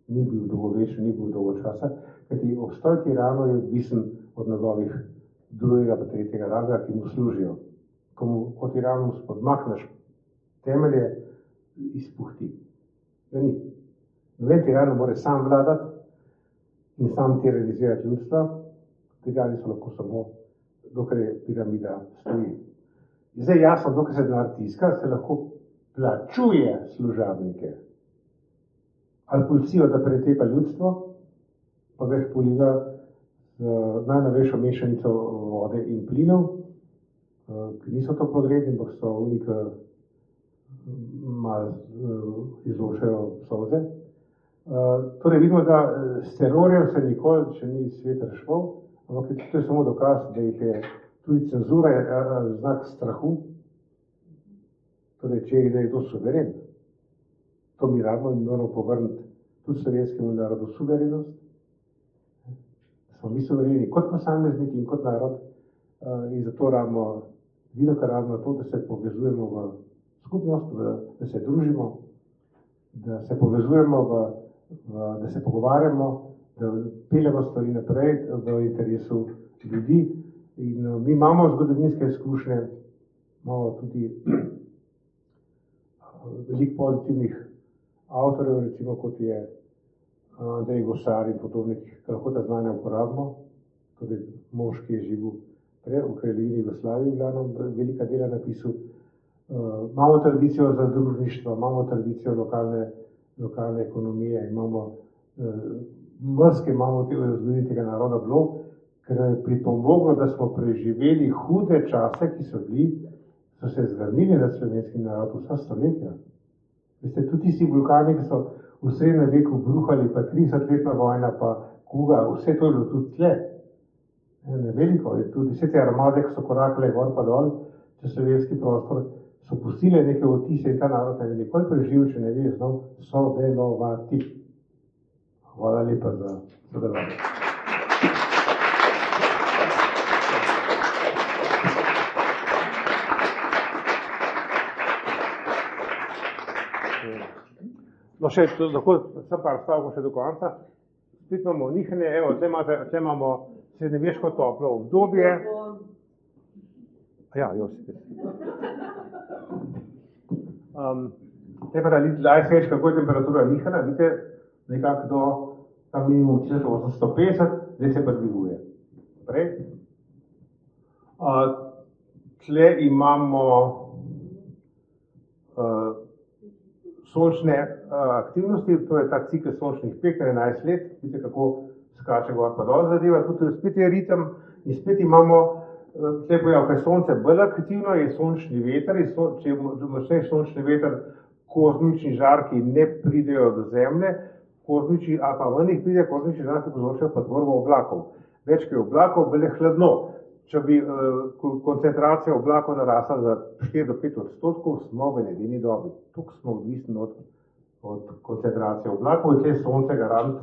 ni bil dolgo večen, ni bil dolgo časa, kajti obstoj tiranov je odvisen od njegovih drugega pa tretjega razreda, ki mu služijo. Ko tiranu spodmakneš temelje, izpuhti. Da ni. Noben tiran mora sam vladati in sam terorizirati ljudstva, tirani so lahko samo, dokler je piramida stoji. Zdaj jasno, dokler se denar tiska, se lahko plačuje služabnike ali policijo, da pretepa ljudstvo, pa ga jih poliga z najnovejšo mešanico vode in plinov, ki niso toplogredni, ampak so unika malo izločajo solze. Torej vidimo, da s terorjem se nikoli še ni svet reševal, ampak to je samo dokaz, da jih je tudi cenzura znak strahu, torej če je to suveren. To mi rabimo in moramo povrniti tudi slovenskemu narodu suverenost. Smo mi suvereni kot posamezniki in kot narod in zato rabimo, vidno kar rabimo to, da se povezujemo v skupnost, da se družimo, da se povezujemo, da se pogovarjamo, da peljemo stvari naprej v interesu ljudi. In mi imamo zgodovinske izkušnje, imamo tudi veliko pozitivnih avtorjev, recimo kot je Andrej Gosar in podobnih, ki lahko ta znanja uporabimo. Torej mož, ki je živel prej v Kraljevini Jugoslaviji, velika dela napisal. Imamo tradicijo za družništvo, imamo tradicijo lokalne ekonomije, imamo mrske, imamo zgodovini tega naroda bilo, ker je pripomoglo, da smo preživeli hude čase, ki so se zvrnili nad slovenskim narodom vsa stoletja. Veste, tudi tisti vulkani, ki so v srednjem veku bruhali, pa 30-letna vojna, pa kuga, vse to je bilo tudi tle. Ne veliko, tudi vse te armade, ki so korakale gor pa dol, čez slovenski prostor, so pustile neke vtise in ta narod je nikoli preživel, če ne bi znal sodelovati. Hvala lepa za sodelovanje. No, še lahko sem par stavkov še do konca. Spet imamo nihanje, evo, tle imamo srednjeveško toplo obdobje. Ja, Josip. Te pa da lajse več, kako je temperatura nihala, vidite, nekako do tam minimum 1850, zdaj se pa dviguje. Prej. Tle imamo sončne aktivnosti, to je ta cikl sončnih pek, 11 let, vidite, kako skače gor pa dol zadeva, tudi spet je ritem in spet imamo, tle pojav, kaj sonce bolj aktivno, je sončni veter, če močnejši sončni veter, kozmični žarki ne pridejo do zemlje, kozmični, ali pa ven jih pride, kozmični žarki povzročajo pa tvorbo oblakov. Več, kaj oblakov, bolj je hladno. Če bi koncentracija oblakov narasla za 4 do 5 odstotkov, smo v ledeni dobi. Tukaj smo odvisni od koncentracije oblakov in tle sonce garant,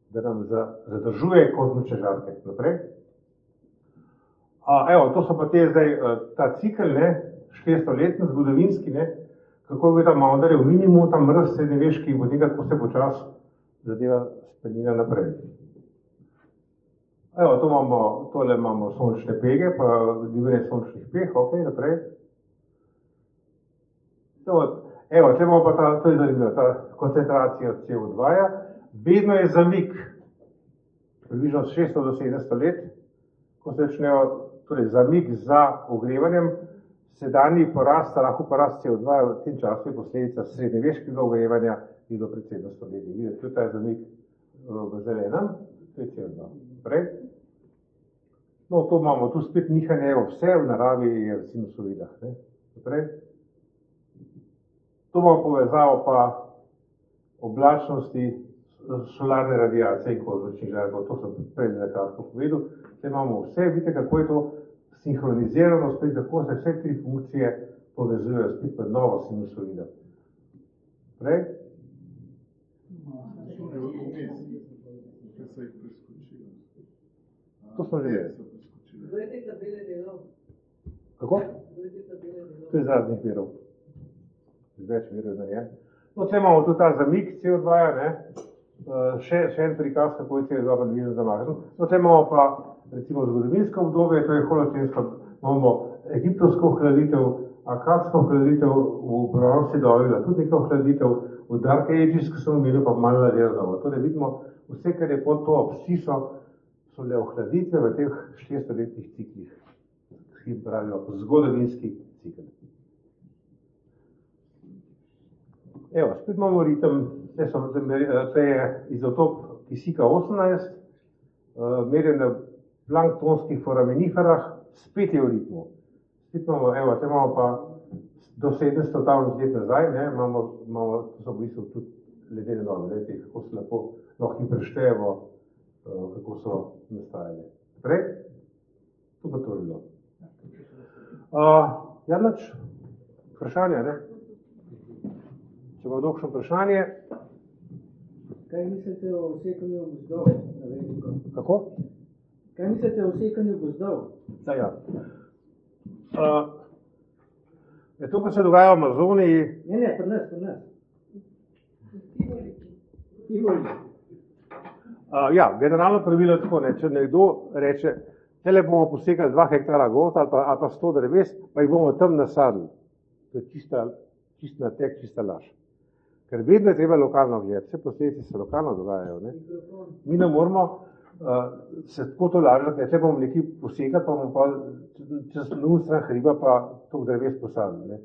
da nam zadržuje kozmične žarke. Naprej. Evo, to so pa te zdaj, ta cikl, 400-letni, zgodovinski, kako je ta Maunderjev minimum, tam mrz srednjeveški in od njega, ko se počas zadeva spreminja naprej. Evo, tole imamo sončne pege, pa gibanje sončnih peh, ok, naprej. Evo, tle imamo pa to je zanimivo, ta koncentracija CO2-ja, vedno je zamik, približno 600 do 700 let, ko se začnejo, torej zamik za ogrevanjem, sedanji porast, lahko porast CO2 v tem času je posledica srednjeveškega ogrevanja in do pred 700 leti. Vidite, tudi ta je zamik v zelenem, to je CO2. Prej. No, to imamo, tu spet nihanje, vse v naravi je v sinusoidah. Prej. To imamo povezavo pa oblačnosti, solarne radiacije in kozmičnih žarkov, to sem prej nekako povedal. Zdaj imamo vse, vidite, kako je to sinhronizirano, spet kako se vse tri funkcije povezujejo, spet pa novo sinusoido. Prej. To smo že videli. Kdo je te tabele delal? Kako? Kdo je te tabele delal? To je iz raznih virov. Z več virov narejen. No, tle imamo tudi ta zamik CO2-ja, še en prikaz, kako je CO2 približno zamažen. No, tle imamo pa recimo zgodovinsko obdobje, to je holocensko, imamo egiptovsko ohladitev, akadsko ohladitev, v bronzski dobi tudi nekaj ohladitev, v Dark Ages, ki smo imeli pa malo nadelano. Torej vidimo, vse, kar je pod to absciso, so le ohladitve v teh 400-letnih ciklih, ki pravijo zgodovinski cikl. Evo, spet imamo ritem, to je izotop kisika 18, merjen na planktonskih foraminiferah, spet je v ritmu. Spet imamo, evo, te imamo pa do 700 let nazaj, to so v bistvu tudi ledene dobe, kako se lahko jih preštejemo, kako so nastajali. Prej? To pa to je bilo. Jadnač, vprašanje, Če bo dokšno vprašanje. Kaj mislite o usekanju gozdov? Kako? Kaj mislite o usekanju gozdov? Ja. To, kar se dogaja v Amazoniji... Ne, pri nas. Tivoli. Ja, generalno pravilo je tako, če nekdo reče, tele bomo posekali 2 hektara gozda ali pa 100 dreves, pa jih bomo tam nasadili. To je čist natek, čista laž. Ker vedno je treba lokalno gledati, vse posledice se lokalno dogajajo. Mi ne moramo se tako to lažati, če bomo nekaj posekali, pa bomo pa čez nujno stran hriba pa toliko dreves posadili.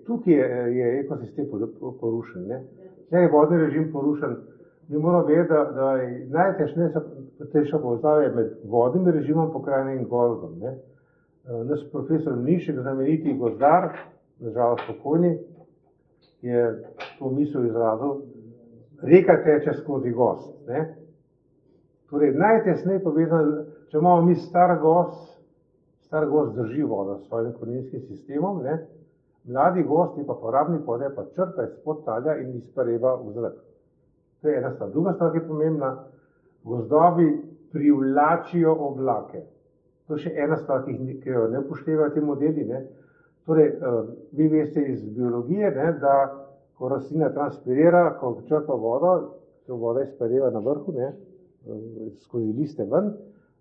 Tukaj je ekosistem porušen. Če je vodni režim porušen, mi moramo vedeti, da je najtežnejša povezava med vodnim režimom pokrajine in gozdom. Naš profesor Mnišek, znameniti gozdar, nažalost pokojni, je to misel izrazil, reka teče skozi gozd. Torej, najtesneje povezano, če imamo mi star gozd drži vodo s svojim koreninskim sistemom, mladi gozd je pa porabnik vode, pa črpa izpod talja in izpareva v zrak. To je ena stvar. Druga stvar, ki je pomembna, gozdovi privlačijo oblake. To je še ena stvar, ki jo ne upoštevajo ti modeli. Ne. Torej, vi veste iz biologije, ne, da ko rastlina transpirira, ko črpa vodo, to voda izpareva na vrhu, ne, skozi liste ven,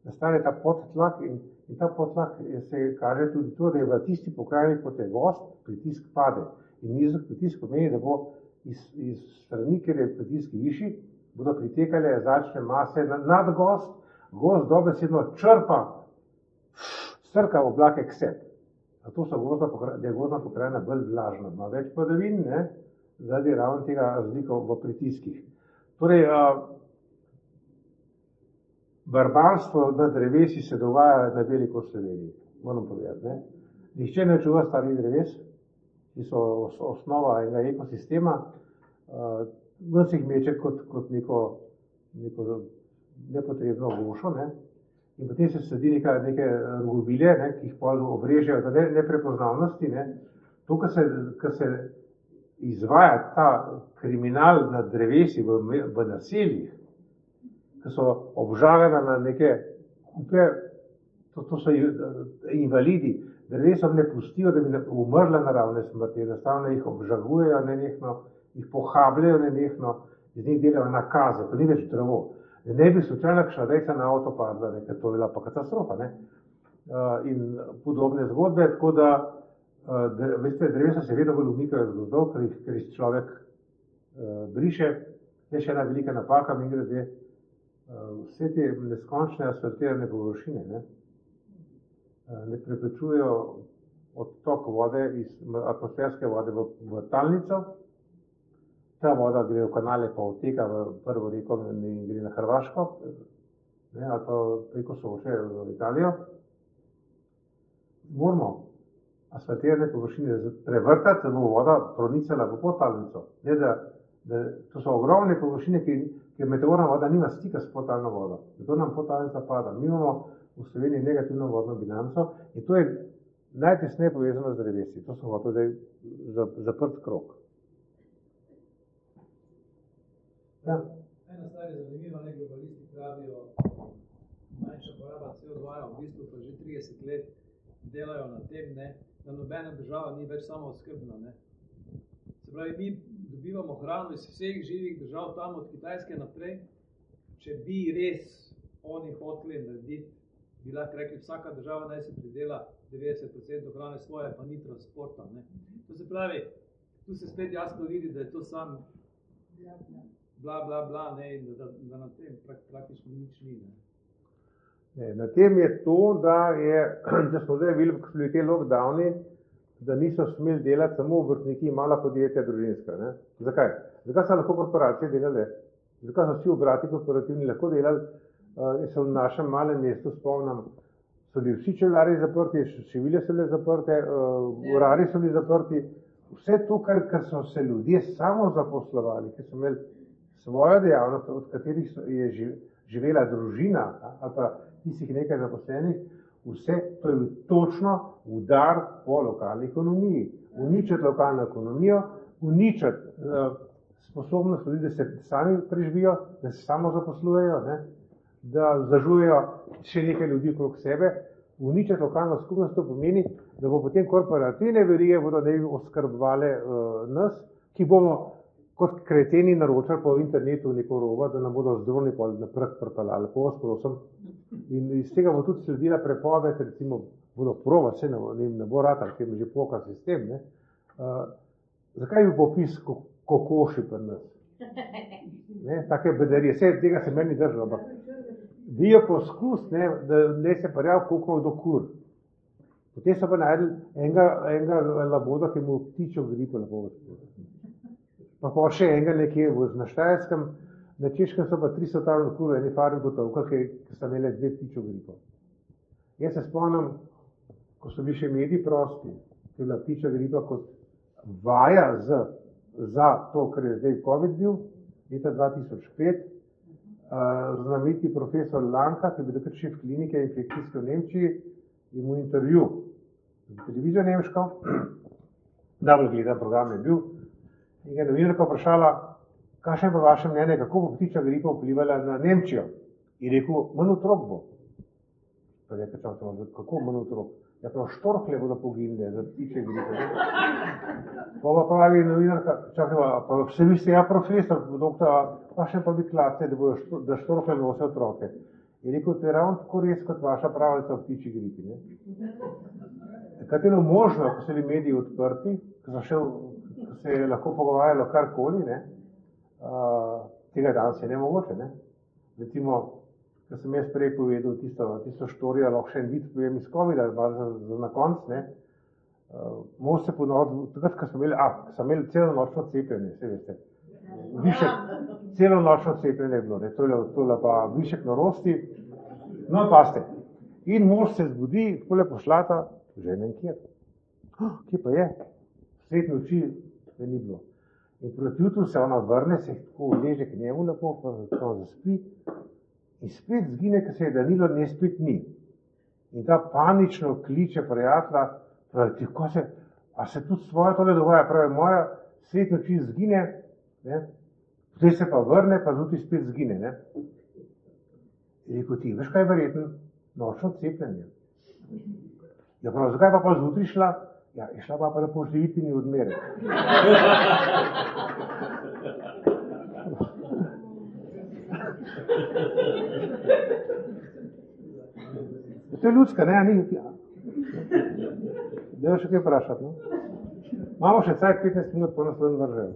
nastane ta podtlak in ta podtlak se kaže tudi to, da je v tisti pokrajini, kot je gost, pritisk pade. In nizek pritisk pomeni, da bo iz strani, kjer je pritisk višji, bodo pritekale zračne mase nad gost, gost dobesedno črpa, strka v oblake k sebi. Zato da je gozdna pokrajina bolj vlažna, ima več padavin, ne, zaradi ravno tega razlika v pritiskih. Torej, barbarstvo na drevesi se dogaja na veliko v Sloveniji, moram povedati. Ne. Nihče ne čuva starih dreves, ki so osnova enega ekosistema, ven se jih meče kot neko nepotrebno gošo, ne. In potem se sedi neke rugobile, ne, ki jih pol obrežejo do neprepoznavnosti. Ne. To, kar se izvaja ta kriminal nad drevesi v naseljih, ki so obžagana na neke kupe, to so invalidi, drevesom ne pustijo, da bi umrla naravne smrti, enostavno jih obžagujejo nenehno, jih pohabljajo nenehno, iz njih delajo nakaze, to ni več drevo. Ne bi slučajno kakšna rejca na avto padla, ker to je bila pa katastrofa. Ne? In podobne zgodbe, tako da, veste, drevesa se vedno bolj umikajo z gozdov, ker jih človek briše. Je še ena velika napaka, mimogrede, vse te neskončne asfaltirane površine ne preprečujejo odtok vode iz atmosferske vode v talnico. Ta voda gre v kanale, pa odteka v prvo reko in gre na Hrvaško, ne, ali pa preko Soče v Italijo. Moramo asfaltirane površine prevrtati, da bo voda pronicala v podtalnico. Ne, to so ogromne površine, ker meteorna voda nima stika s podtalno vodo. Zato nam podtalnica pada. Mi imamo v Sloveniji negativno vodno bilanco in to je najtesneje povezano z drevesi. To so hotel zaprt krog. Ja. Ena stvar je zanimiva, ne, globalisti pravijo, manjša poraba CO2, v bistvu pa že 30 let delajo na tem, ne, da nobena država ni več samooskrbna. Ne. Se pravi, mi dobivamo hrano iz vseh živih držav tam od Kitajske naprej. Če bi res oni hoteli narediti, bi lahko rekli, vsaka država naj se pridela 90% hrane svoje, pa ni transporta. Ne. To se pravi, tu se spet jasno vidi, da je to sam bla, ne, in da na tem praktično nič ni. Ne, na tem je to, da smo zdaj videli, ko so bili te lockdowni, da niso smeli delati samo obrtniki in mala podjetja družinska. Ne. Zakaj? Zakaj so lahko korporacije delale? Zakaj so vsi obrati korporativni lahko delali? Jaz se v našem malem mestu spomnim, so bili vsi čeveljarji zaprti, šivilje so bile zaprte, urari so bili zaprti. Vse to, kar so se ljudje samo zaposlovali, ki so imeli svojo dejavnost, od katerih je živela družina ali pa tistih nekaj zaposlenih, vse to je točno udar po lokalni ekonomiji. Uničiti lokalno ekonomijo, uničiti sposobnost ljudi, da se sami preživijo, da se samo zaposlujejo, ne, da vzdržujejo še nekaj ljudi okrog sebe, uničiti lokalno skupnost, to pomeni, da bo potem korporativne verige bodo oskrbovale nas, ki bomo kot kreteni naročali po internetu neko robo, da nam bodo z droni na prh pripeljali. Lepo vas prosim. In iz tega bo tudi sledila prepoved, recimo, bodo prova, se ne bo ratar, ker je že poka sistem. Ne? Zakaj bi popis kokoši pri nas? Ne? Take bedarije. Vse tega se meni držalo, ampak bijo poskus, ne, da ne se parjav kukov do kur. Potem so pa najdel enega laboda, ki mu ptičo gripo lepo vzporo. Pa še enega nekje na Štajerskem, na Češkem so pa 300 tavljeno kuro, eni farmi gotovka, ki sta imeli 2 ptičo gripo. Jaz se spomnim, ko so bili še mediji prosti, ki je bila ptiča gripa kot vaja za to, kar je zdaj COVID bil, leta 2005, znameniti profesor Lanka, ki je bil takrat šef klinike infekcijske v Nemčiji, je mu intervju za televizijo nemško, najbolj gledan program je bil, in ga je novinarka vprašala, kakšno je pa vaše mnenje, kako bo ptičja gripa vplivala na Nemčijo? In rekel, manj otrok bo. Pa rekel, kako manj otrok? Ja, prav štorkle bodo poginile za ptičje gripe. Pa pravi novinarka, čakaj, pa vse vi ste ja profesor, doktor, pa še pa vi klate, da štorkle nose otroke. In rekel, to je ravno tako res kot vaša pravljica o ptičji gripi. Katero možno, ko so bili mediji odprti, ko se je lahko pogovarjalo karkoli, tega danes je nemogoče. Recimo, ko sem jaz prej povedal tisto štorijo, lahko še en vid povem iz COVID-a, za na konc, mož se ponovil, takrat, ko sem imeli celonočno cepljenje, vse veste. Celonočno cepljenje je bilo, to je pa višek norosti. No, paste. In mož se zbudi, takole pošlata, žena kjer. Kje pa je? Svet noči ne ni bilo. In proti jutru se ona vrne, se tako leže k njemu lepo, pa zaspi. In spet zgine, ker se je danilo, nje spet ni. In ta panično kliče prijatelja, pravi, a se tudi svoje tole dogaja, pravi, moja svet noči zgine, zdaj se pa vrne, pa zjutraj spet zgine. In rekel ti, veš kaj je verjetno? Nočno cepljenje. Ja, prav, zakaj pa zjutraj šla? Ja, je šla pa da poživiti ni odmerek. To je ljudska, ni. Daj še kaj vprašati, Imamo še caj 15 minut, pa nas ven vržejo.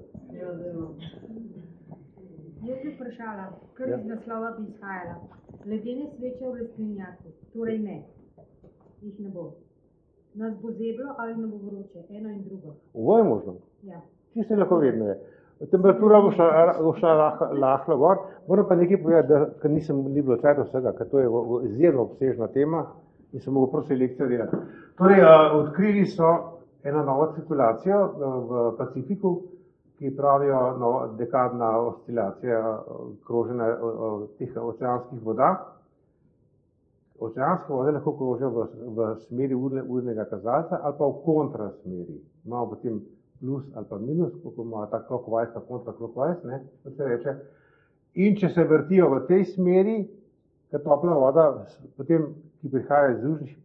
Jaz bi vprašala, kar iz naslova bi izhajala. Ledene sveče v rastlinjaku, torej ne. Jih ne bo. Nas bo zeblo ali ne bo vroče, eno in drugo. Ovo je možno. Ja. Čisto lahko vedno je. Temperatura bo šla lahko gor, moram pa nekaj povedati, ker ni bilo čajta vsega, ker to je izjemno obsežna tema in sem mogel prav selekcijo delati. Torej, odkrili so eno novo cirkulacijo v Pacifiku, ki pravijo dekadna oscilacija kroženja teh oceanskih voda. Oceanske vode lahko krožijo v smeri urnega kazalca ali pa v kontrasmeri. Imamo potem plus ali pa minus, kako ima ta clockwise pa kontra-clockwise, kot se reče. In če se vrtijo v tej smeri, ker topla voda, potem, ki prihaja iz južnih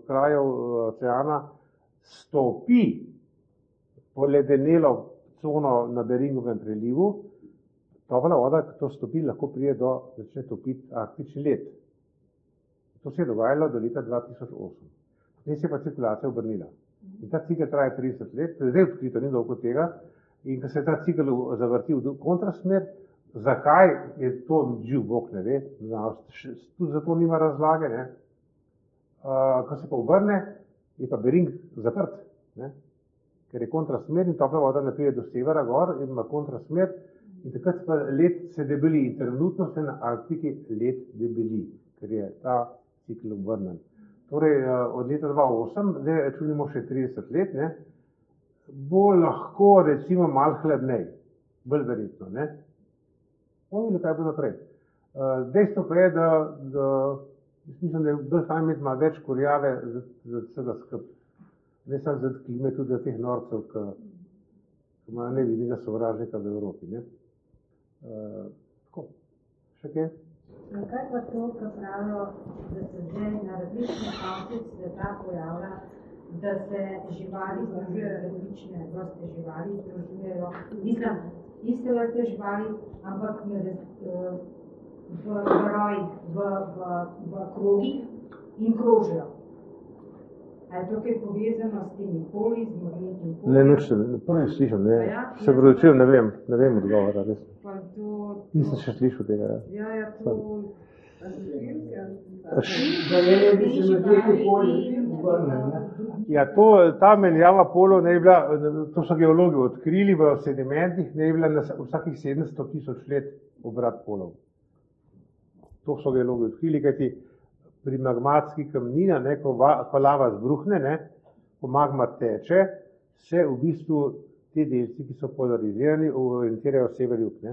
krajev oceana, stopi po ledenelo cono na Beringovem prelivu, topla voda, ko to stopi, lahko pride začne topiti arktični led. To se je dogajalo do leta 2008. Potem se je pa cirkulacija obrnila. In ta cikel traja 30 let, to je zdaj odkrito, ni dolgo tega, in ko se ta cikel zavrti v kontrasmer, zakaj je to živ Bog ne ve, tudi zato nima razlage, ko se pa obrne, je pa Bering zaprt, ker je kontrasmer in topla voda ne pride do severa gor in ima kontrasmer in takrat pa led se debeli in trenutno se na Arktiki led debeli, ker je ta cikel obrnen. Torej, od leta 2008, zdaj računimo še 30 let, bo lahko recimo malo hladnej, bolj verjetno. Povedi, kaj bo naprej. Dejstvo pa je, da mislim, da je bolj fajn imeti malo več kurjave za vsega skrb. Ne samo za klime, tudi za teh norcev, ki imajo nevidnega sovražnika v Evropi. Tako, še kaj? Kaj pa to, kar pravijo, da se zdaj na različnih koncih sveta pojavlja, da se živali združujejo, različne vrste živali združujejo, mislim, iste vrste živali, ampak v rojih, v krogih in krožijo. A je to kaj povezano s temi poli, z magnetnim poljem? Ne, nič, prvi slišam, se vročil, ne vem odgovora, res. Nisem še slišal tega. Ja, to... Ja, ta menjava polov ne je bila, to so geologi odkrili v sedimentih, ne je bila na vsakih 700 000 let obrat polov. To so geologi odkrili, kajti pri magmatski kamnina, ko lava zbruhne, ko magma teče, se v bistvu te delci, ki so polarizirani, orientirajo sever-jug.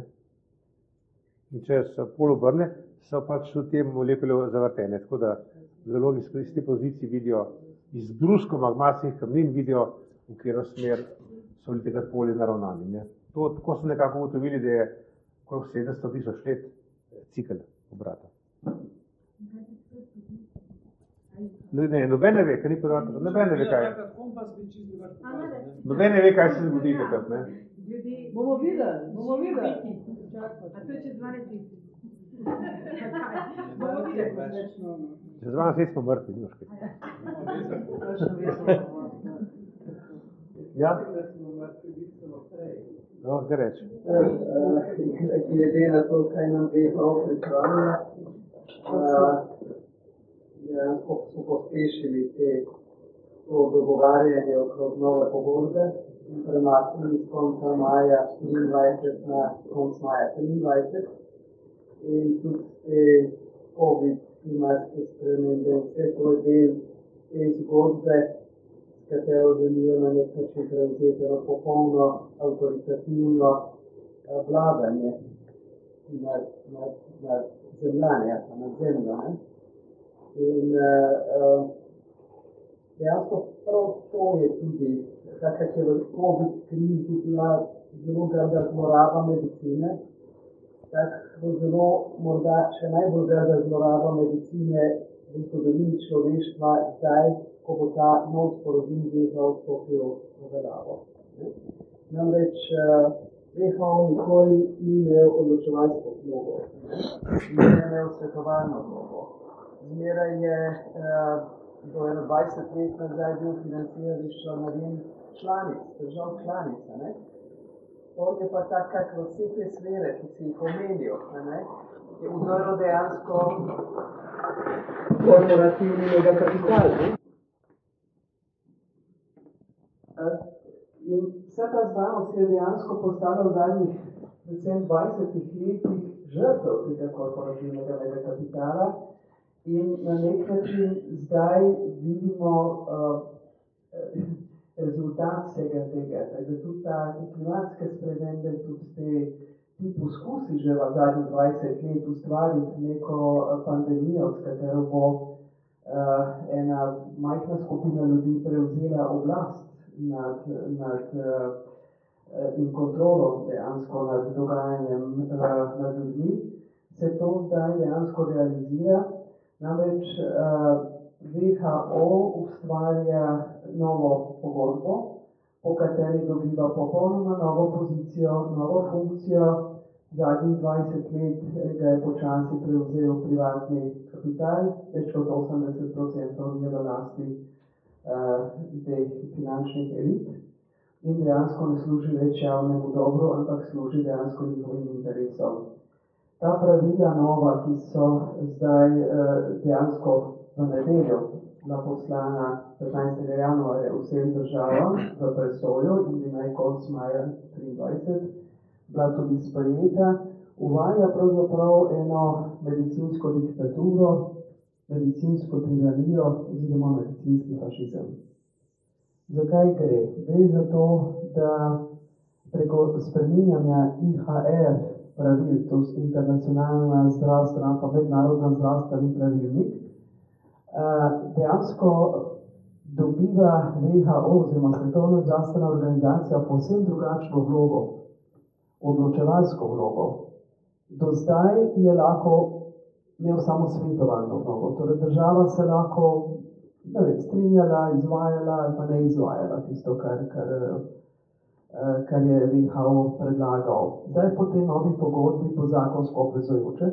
In če se pol obrne, so pač tudi te molekule zavrtene. Tako da geologi iz te pozicije vidijo izbrusko magmatskih kamnin, vidijo, v katero smer so bili tega poli naravnani. Tako so nekako ugotovili, da je okrog 700.000 let cikel obrata. Ne, noben ne ve, ker ni podatkov, noben ne ve kaj. Noben ne ve, kaj se zgodi takrat, ne. Bomo videli. A to je čez 12 let. Bomo videli. Čez 12 let smo mrtvi, nimaš kaj. Ja? No, kaj reči? Glede na to, kaj nam WHO pripravlja, dejansko smo pospešili to dogovarjanje okrog nove pogodbe in premaknili z konca maja 24 na konc maja 23 in tudi te COVID klimatske spremembe in vse to je del te zgodbe, s katero želijo na nek način prevzeti popolno avtoritativno vladanje nad zemljanje, nad zemljo. In dejansko prav to je tudi, takrat je v COVID krizi bila zelo grda zloraba medicine, tako bo zelo morda še najbolj grda zloraba medicine v zgodovini človeštva zdaj, ko bo ta nov sporazum WHO vstopil v veljavo. Namreč WHO nikoli ni imel odločevalsko vlogo, ni imel svetovalno vlogo. Zmeraj je do 21 let nazaj bil financiran iz članarin članic, držav članica. To je pa tako, v vse te sfere, ki si jih omenil, je vdrlo dejansko korporativnega kapitala. In vsa ta znanost je dejansko postala v zadnjih predvsem 20 letih žrtev tega korporativnega kapitala. In na nek način zdaj vidimo rezultat vsega tega. Da tudi ta klimatske spremembe, tudi ti poskusi že v zadnjih 20 let ustvariti neko pandemijo, s katero bo ena majhna skupina ljudi prevzela oblast in kontrolo dejansko nad dogajanjem nad ljudmi, se to zdaj dejansko realizira. Namreč WHO ustvarja novo pogodbo, po kateri dobiva popolnoma novo pozicijo, novo funkcijo. Zadnjih 20 let ga je počasi prevzel privatni kapital, več kot 80% je v lasti teh finančnih elit in dejansko ne služi več javnemu dobru, ampak služi dejansko njihovim interesom. Ta pravila nova, ki so zdaj dejansko v nedeljo poslana 15. januarja vsem državam v presojo in bi naj konec maja 23 bila tudi sprejeta, uvaja pravzaprav eno medicinsko diktaturo, medicinsko tiranijo oziroma medicinski fašizem. Zakaj gre? Gre za to, da preko spreminjanja IHR pravil, to je internacionalna zdravstvena pa mednarodna zdravstveni pravilnik, dejansko dobiva WHO oziroma Svetovna zdravstvena organizacija povsem drugačno vlogo, odločevalsko vlogo. Do zdaj je lahko imel samo svetovalno vlogo, torej država se lahko strinjala, izvajala ali pa ne izvajala tisto, kar je WHO predlagal. Zdaj po tej novi pogodbi bo zakonsko obvezujoče,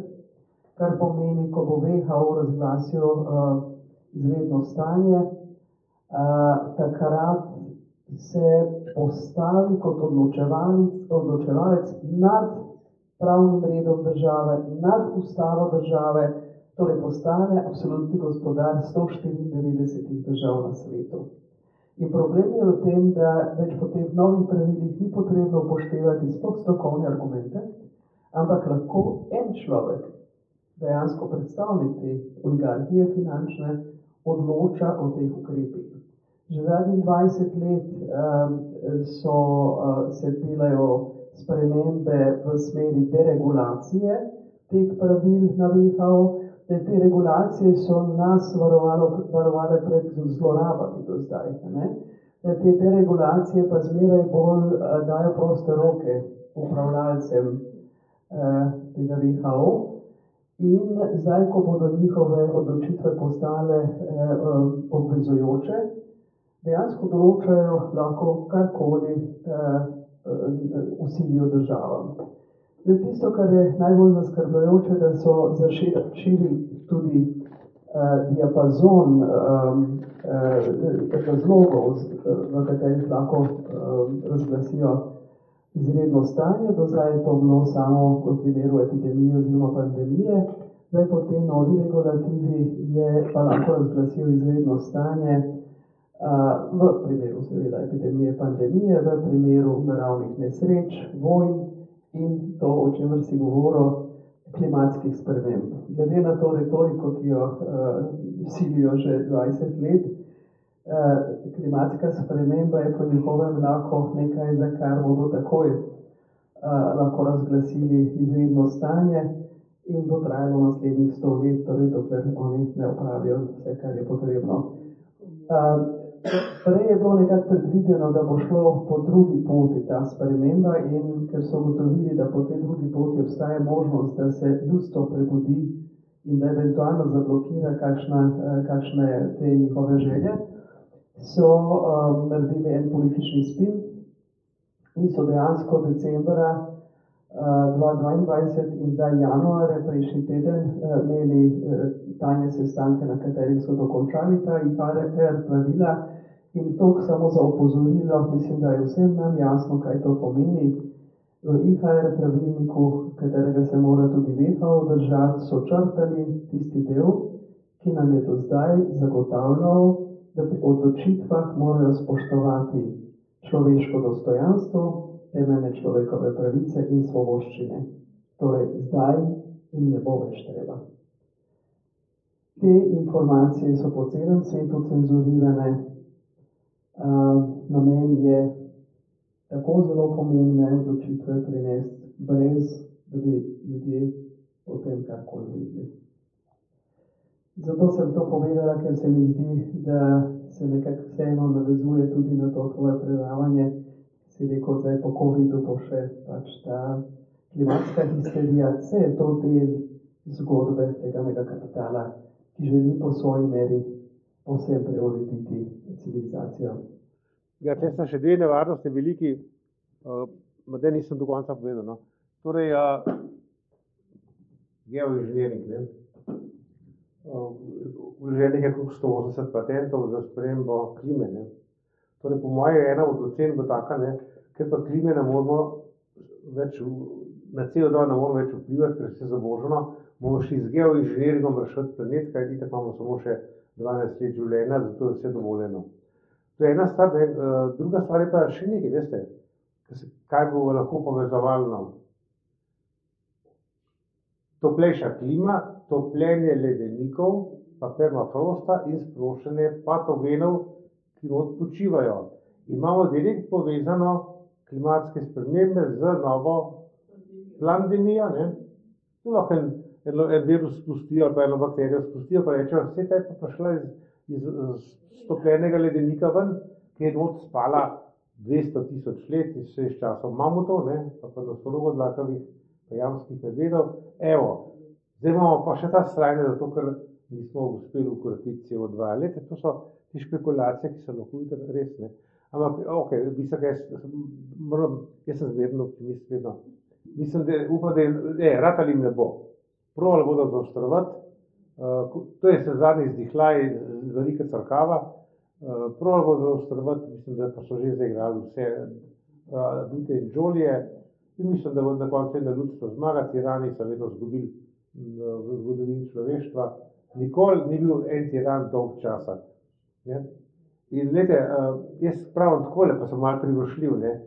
kar pomeni, ko bo WHO razglasil izredno stanje, takrat se postavi kot odločevalec nad pravnim redom države, nad ustavo države, torej postane absolutni gospodar 194 držav na svetu. In problem je v tem, da več po teh novih pravilih ni potrebno upoštevati sploh strokovne argumente, ampak lahko en človek, dejansko predstavnik te oligarhije finančne, odloča o teh ukrepih. Že zadnjih 20 let se delajo spremembe v smeri deregulacije teh pravil na WHO. Te regulacije so nas varovale pred zlorabami do zdaj. Te deregulacije pa zmeraj bolj dajo proste roke upravljalcem tega WHO in zdaj, ko bodo njihove odločitve postale obvezujoče, dejansko določajo lahko karkoli usilijo državam. Tisto, kar je najbolj zaskrbljujoče, da so zaširili tudi diapazon razlogov, v katerih lahko razglasijo izredno stanje. Do zdaj je to bilo samo v primeru epidemije oziroma pandemije. Zdaj po tej novi regulativi je pa lahko razglasijo izredno stanje v primeru seveda epidemije, pandemije, v primeru naravnih nesreč, vojn in to, o čemer si govoril, klimatskih sprememb. Glede na to retoriko, ki jo silijo že 20 let, klimatska sprememba je po njihovem lahko nekaj, za kar bodo takoj lahko razglasili izredno stanje in bo trajalo naslednjih 100 let, torej dokler oni ne opravijo vse, kar je potrebno. Prej je bilo nekako predvideno, da bo šlo po drugi poti ta sprememba in ker so ugotovili, da po tej drugi poti obstaja možnost, da se ljudstvo prebudi in da eventualno zablokira kakšne te njihove želje, so naredili en politični spin in so dejansko decembra 2022 in zdaj januarja prejšnji teden imeli tajne sestanke, na katerih so dokončali ta IHR pravila in to samo za opozorilo, mislim, da je vsem nam jasno, kaj to pomeni. V IHR pravilniku, katerega se mora tudi WHO držati, so črtali tisti del, ki nam je do zdaj zagotavljal, da pri odločitvah morajo spoštovati človeško dostojanstvo, temeljne človekove pravice in svoboščine. Torej, zdaj jim ne bo več treba. Te informacije so po celem svetu cenzurirane. Namen je tako zelo pomembne odločitve prinesti, brez da bi ljudje o tem karkoli vedeli. Zato sem to povedala, ker se mi zdi, da se nekako vseeno navezuje tudi na to tvoje predavanje. Si rekel, zdaj po COVID-u bo še pač ta klimatska histerija. Vse je to del zgodbe tega mega kapitala, ki želi po svoji meri povsem preurediti civilizacijo. Ja, tle so še dve nevarnosti veliki, da nisem do konca povedal. No. Torej, geoinženiring, ne. Vloženih je koliko 180 patentov za spremembo klime, ne. Torej, po moje ena od ocen bo taka, ne, ker pa klime ne moramo več, na CO2 ne moramo več vplivati, ker vse zavoženo, bomo šli z geoinženiringom rešiti planet, kaj itak imamo samo še 12 let življenja, zato je vse dovoljeno. To je ena stvar, ne, druga stvar je pa še nekaj, veste, kaj bo lahko povezovalno. Toplejša klima, topljenje ledenikov, pa permafrosta in sproščanje patogenov, ki odpočivajo. Imamo direkt povezano klimatske spremembe z novo pandemijo, ne. Tu lahko en virus spustijo, ali pa eno bakterijo spustijo, pa rečejo, vse kaj pa prišla iz stopljenega ledenika ven, ki je not spala 200 000 let iz časov mamutov, ne, pa nosorogodlakavih, pa jamskih medvedov. Evo, zdaj imamo pa še ta srajne, zato ker nismo uspeli ukratiti CO2. Lete, to so te špekulacije, ki so lahko res, ne. Ampak, okej, jaz sem zmerno optimist, vedno. Mislim, da upam, da rad ali ne bo. Probali bodo zaostrovati, to je se zadnji zdihljaj velike crkava, probali bodo zaostrovati, mislim, da pa so že zaigrali vse dute in džolije in mislim, da bo na koncu ena ljudstvo zmaga, tirani so vedno zgubili v zgodovini človeštva. Nikoli ni bil en tiran dolg časa. Ne? In glede, jaz pravim takole, pa sem malo privošljiv, ne.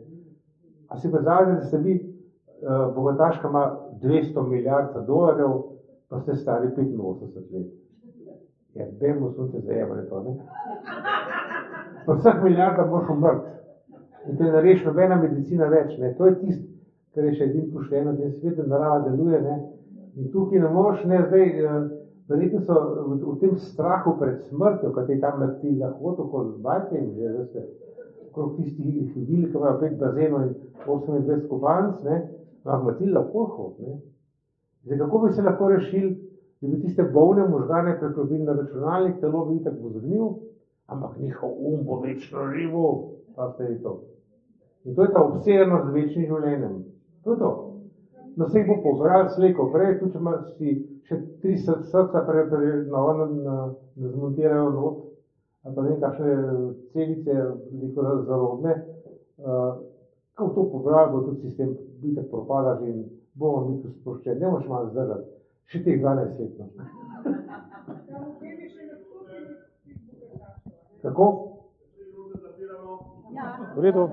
A si predstavljate, da ste vi bogataška ima 200 milijard dolarjev, pa ste stari 85 let. Ja, bemo sunce zajemali to, ne. Pa vsak milijarda boš umrt. In te nareš nobena medicina več, ne. To je tisto, kar je še edin pošteno, da svet narava deluje, ne. In tukaj ne moš, ne, zdaj, verjetno so v tem strahu pred smrtjo, kad je tam ti lahko okoli zbajte jim že, veste, okrog tistih vil, ki imajo 5 bazenov in 28 kopalnic, ne, lahko cel alkohol, ne. Zdaj, kako bi se lahko rešili, da bi tiste bolne možgane preklopili na računalnik, telo bi itak pozagnil, ampak njihov bo večno živo, pa ste je to. In to je ta obsedenost z večnim življenjem. To je to. No, se jih bo pobrali slejko prej, tudi če si še 3 srca da zmontirajo not, ali pa nekakšne celice, veliko zarodne, ko to pobrali, bo tudi sistem itak propadaš in bomo mi tu sproščeni. Ne moš malo zdržati. Še teh 12 let. No. Kako? V redu.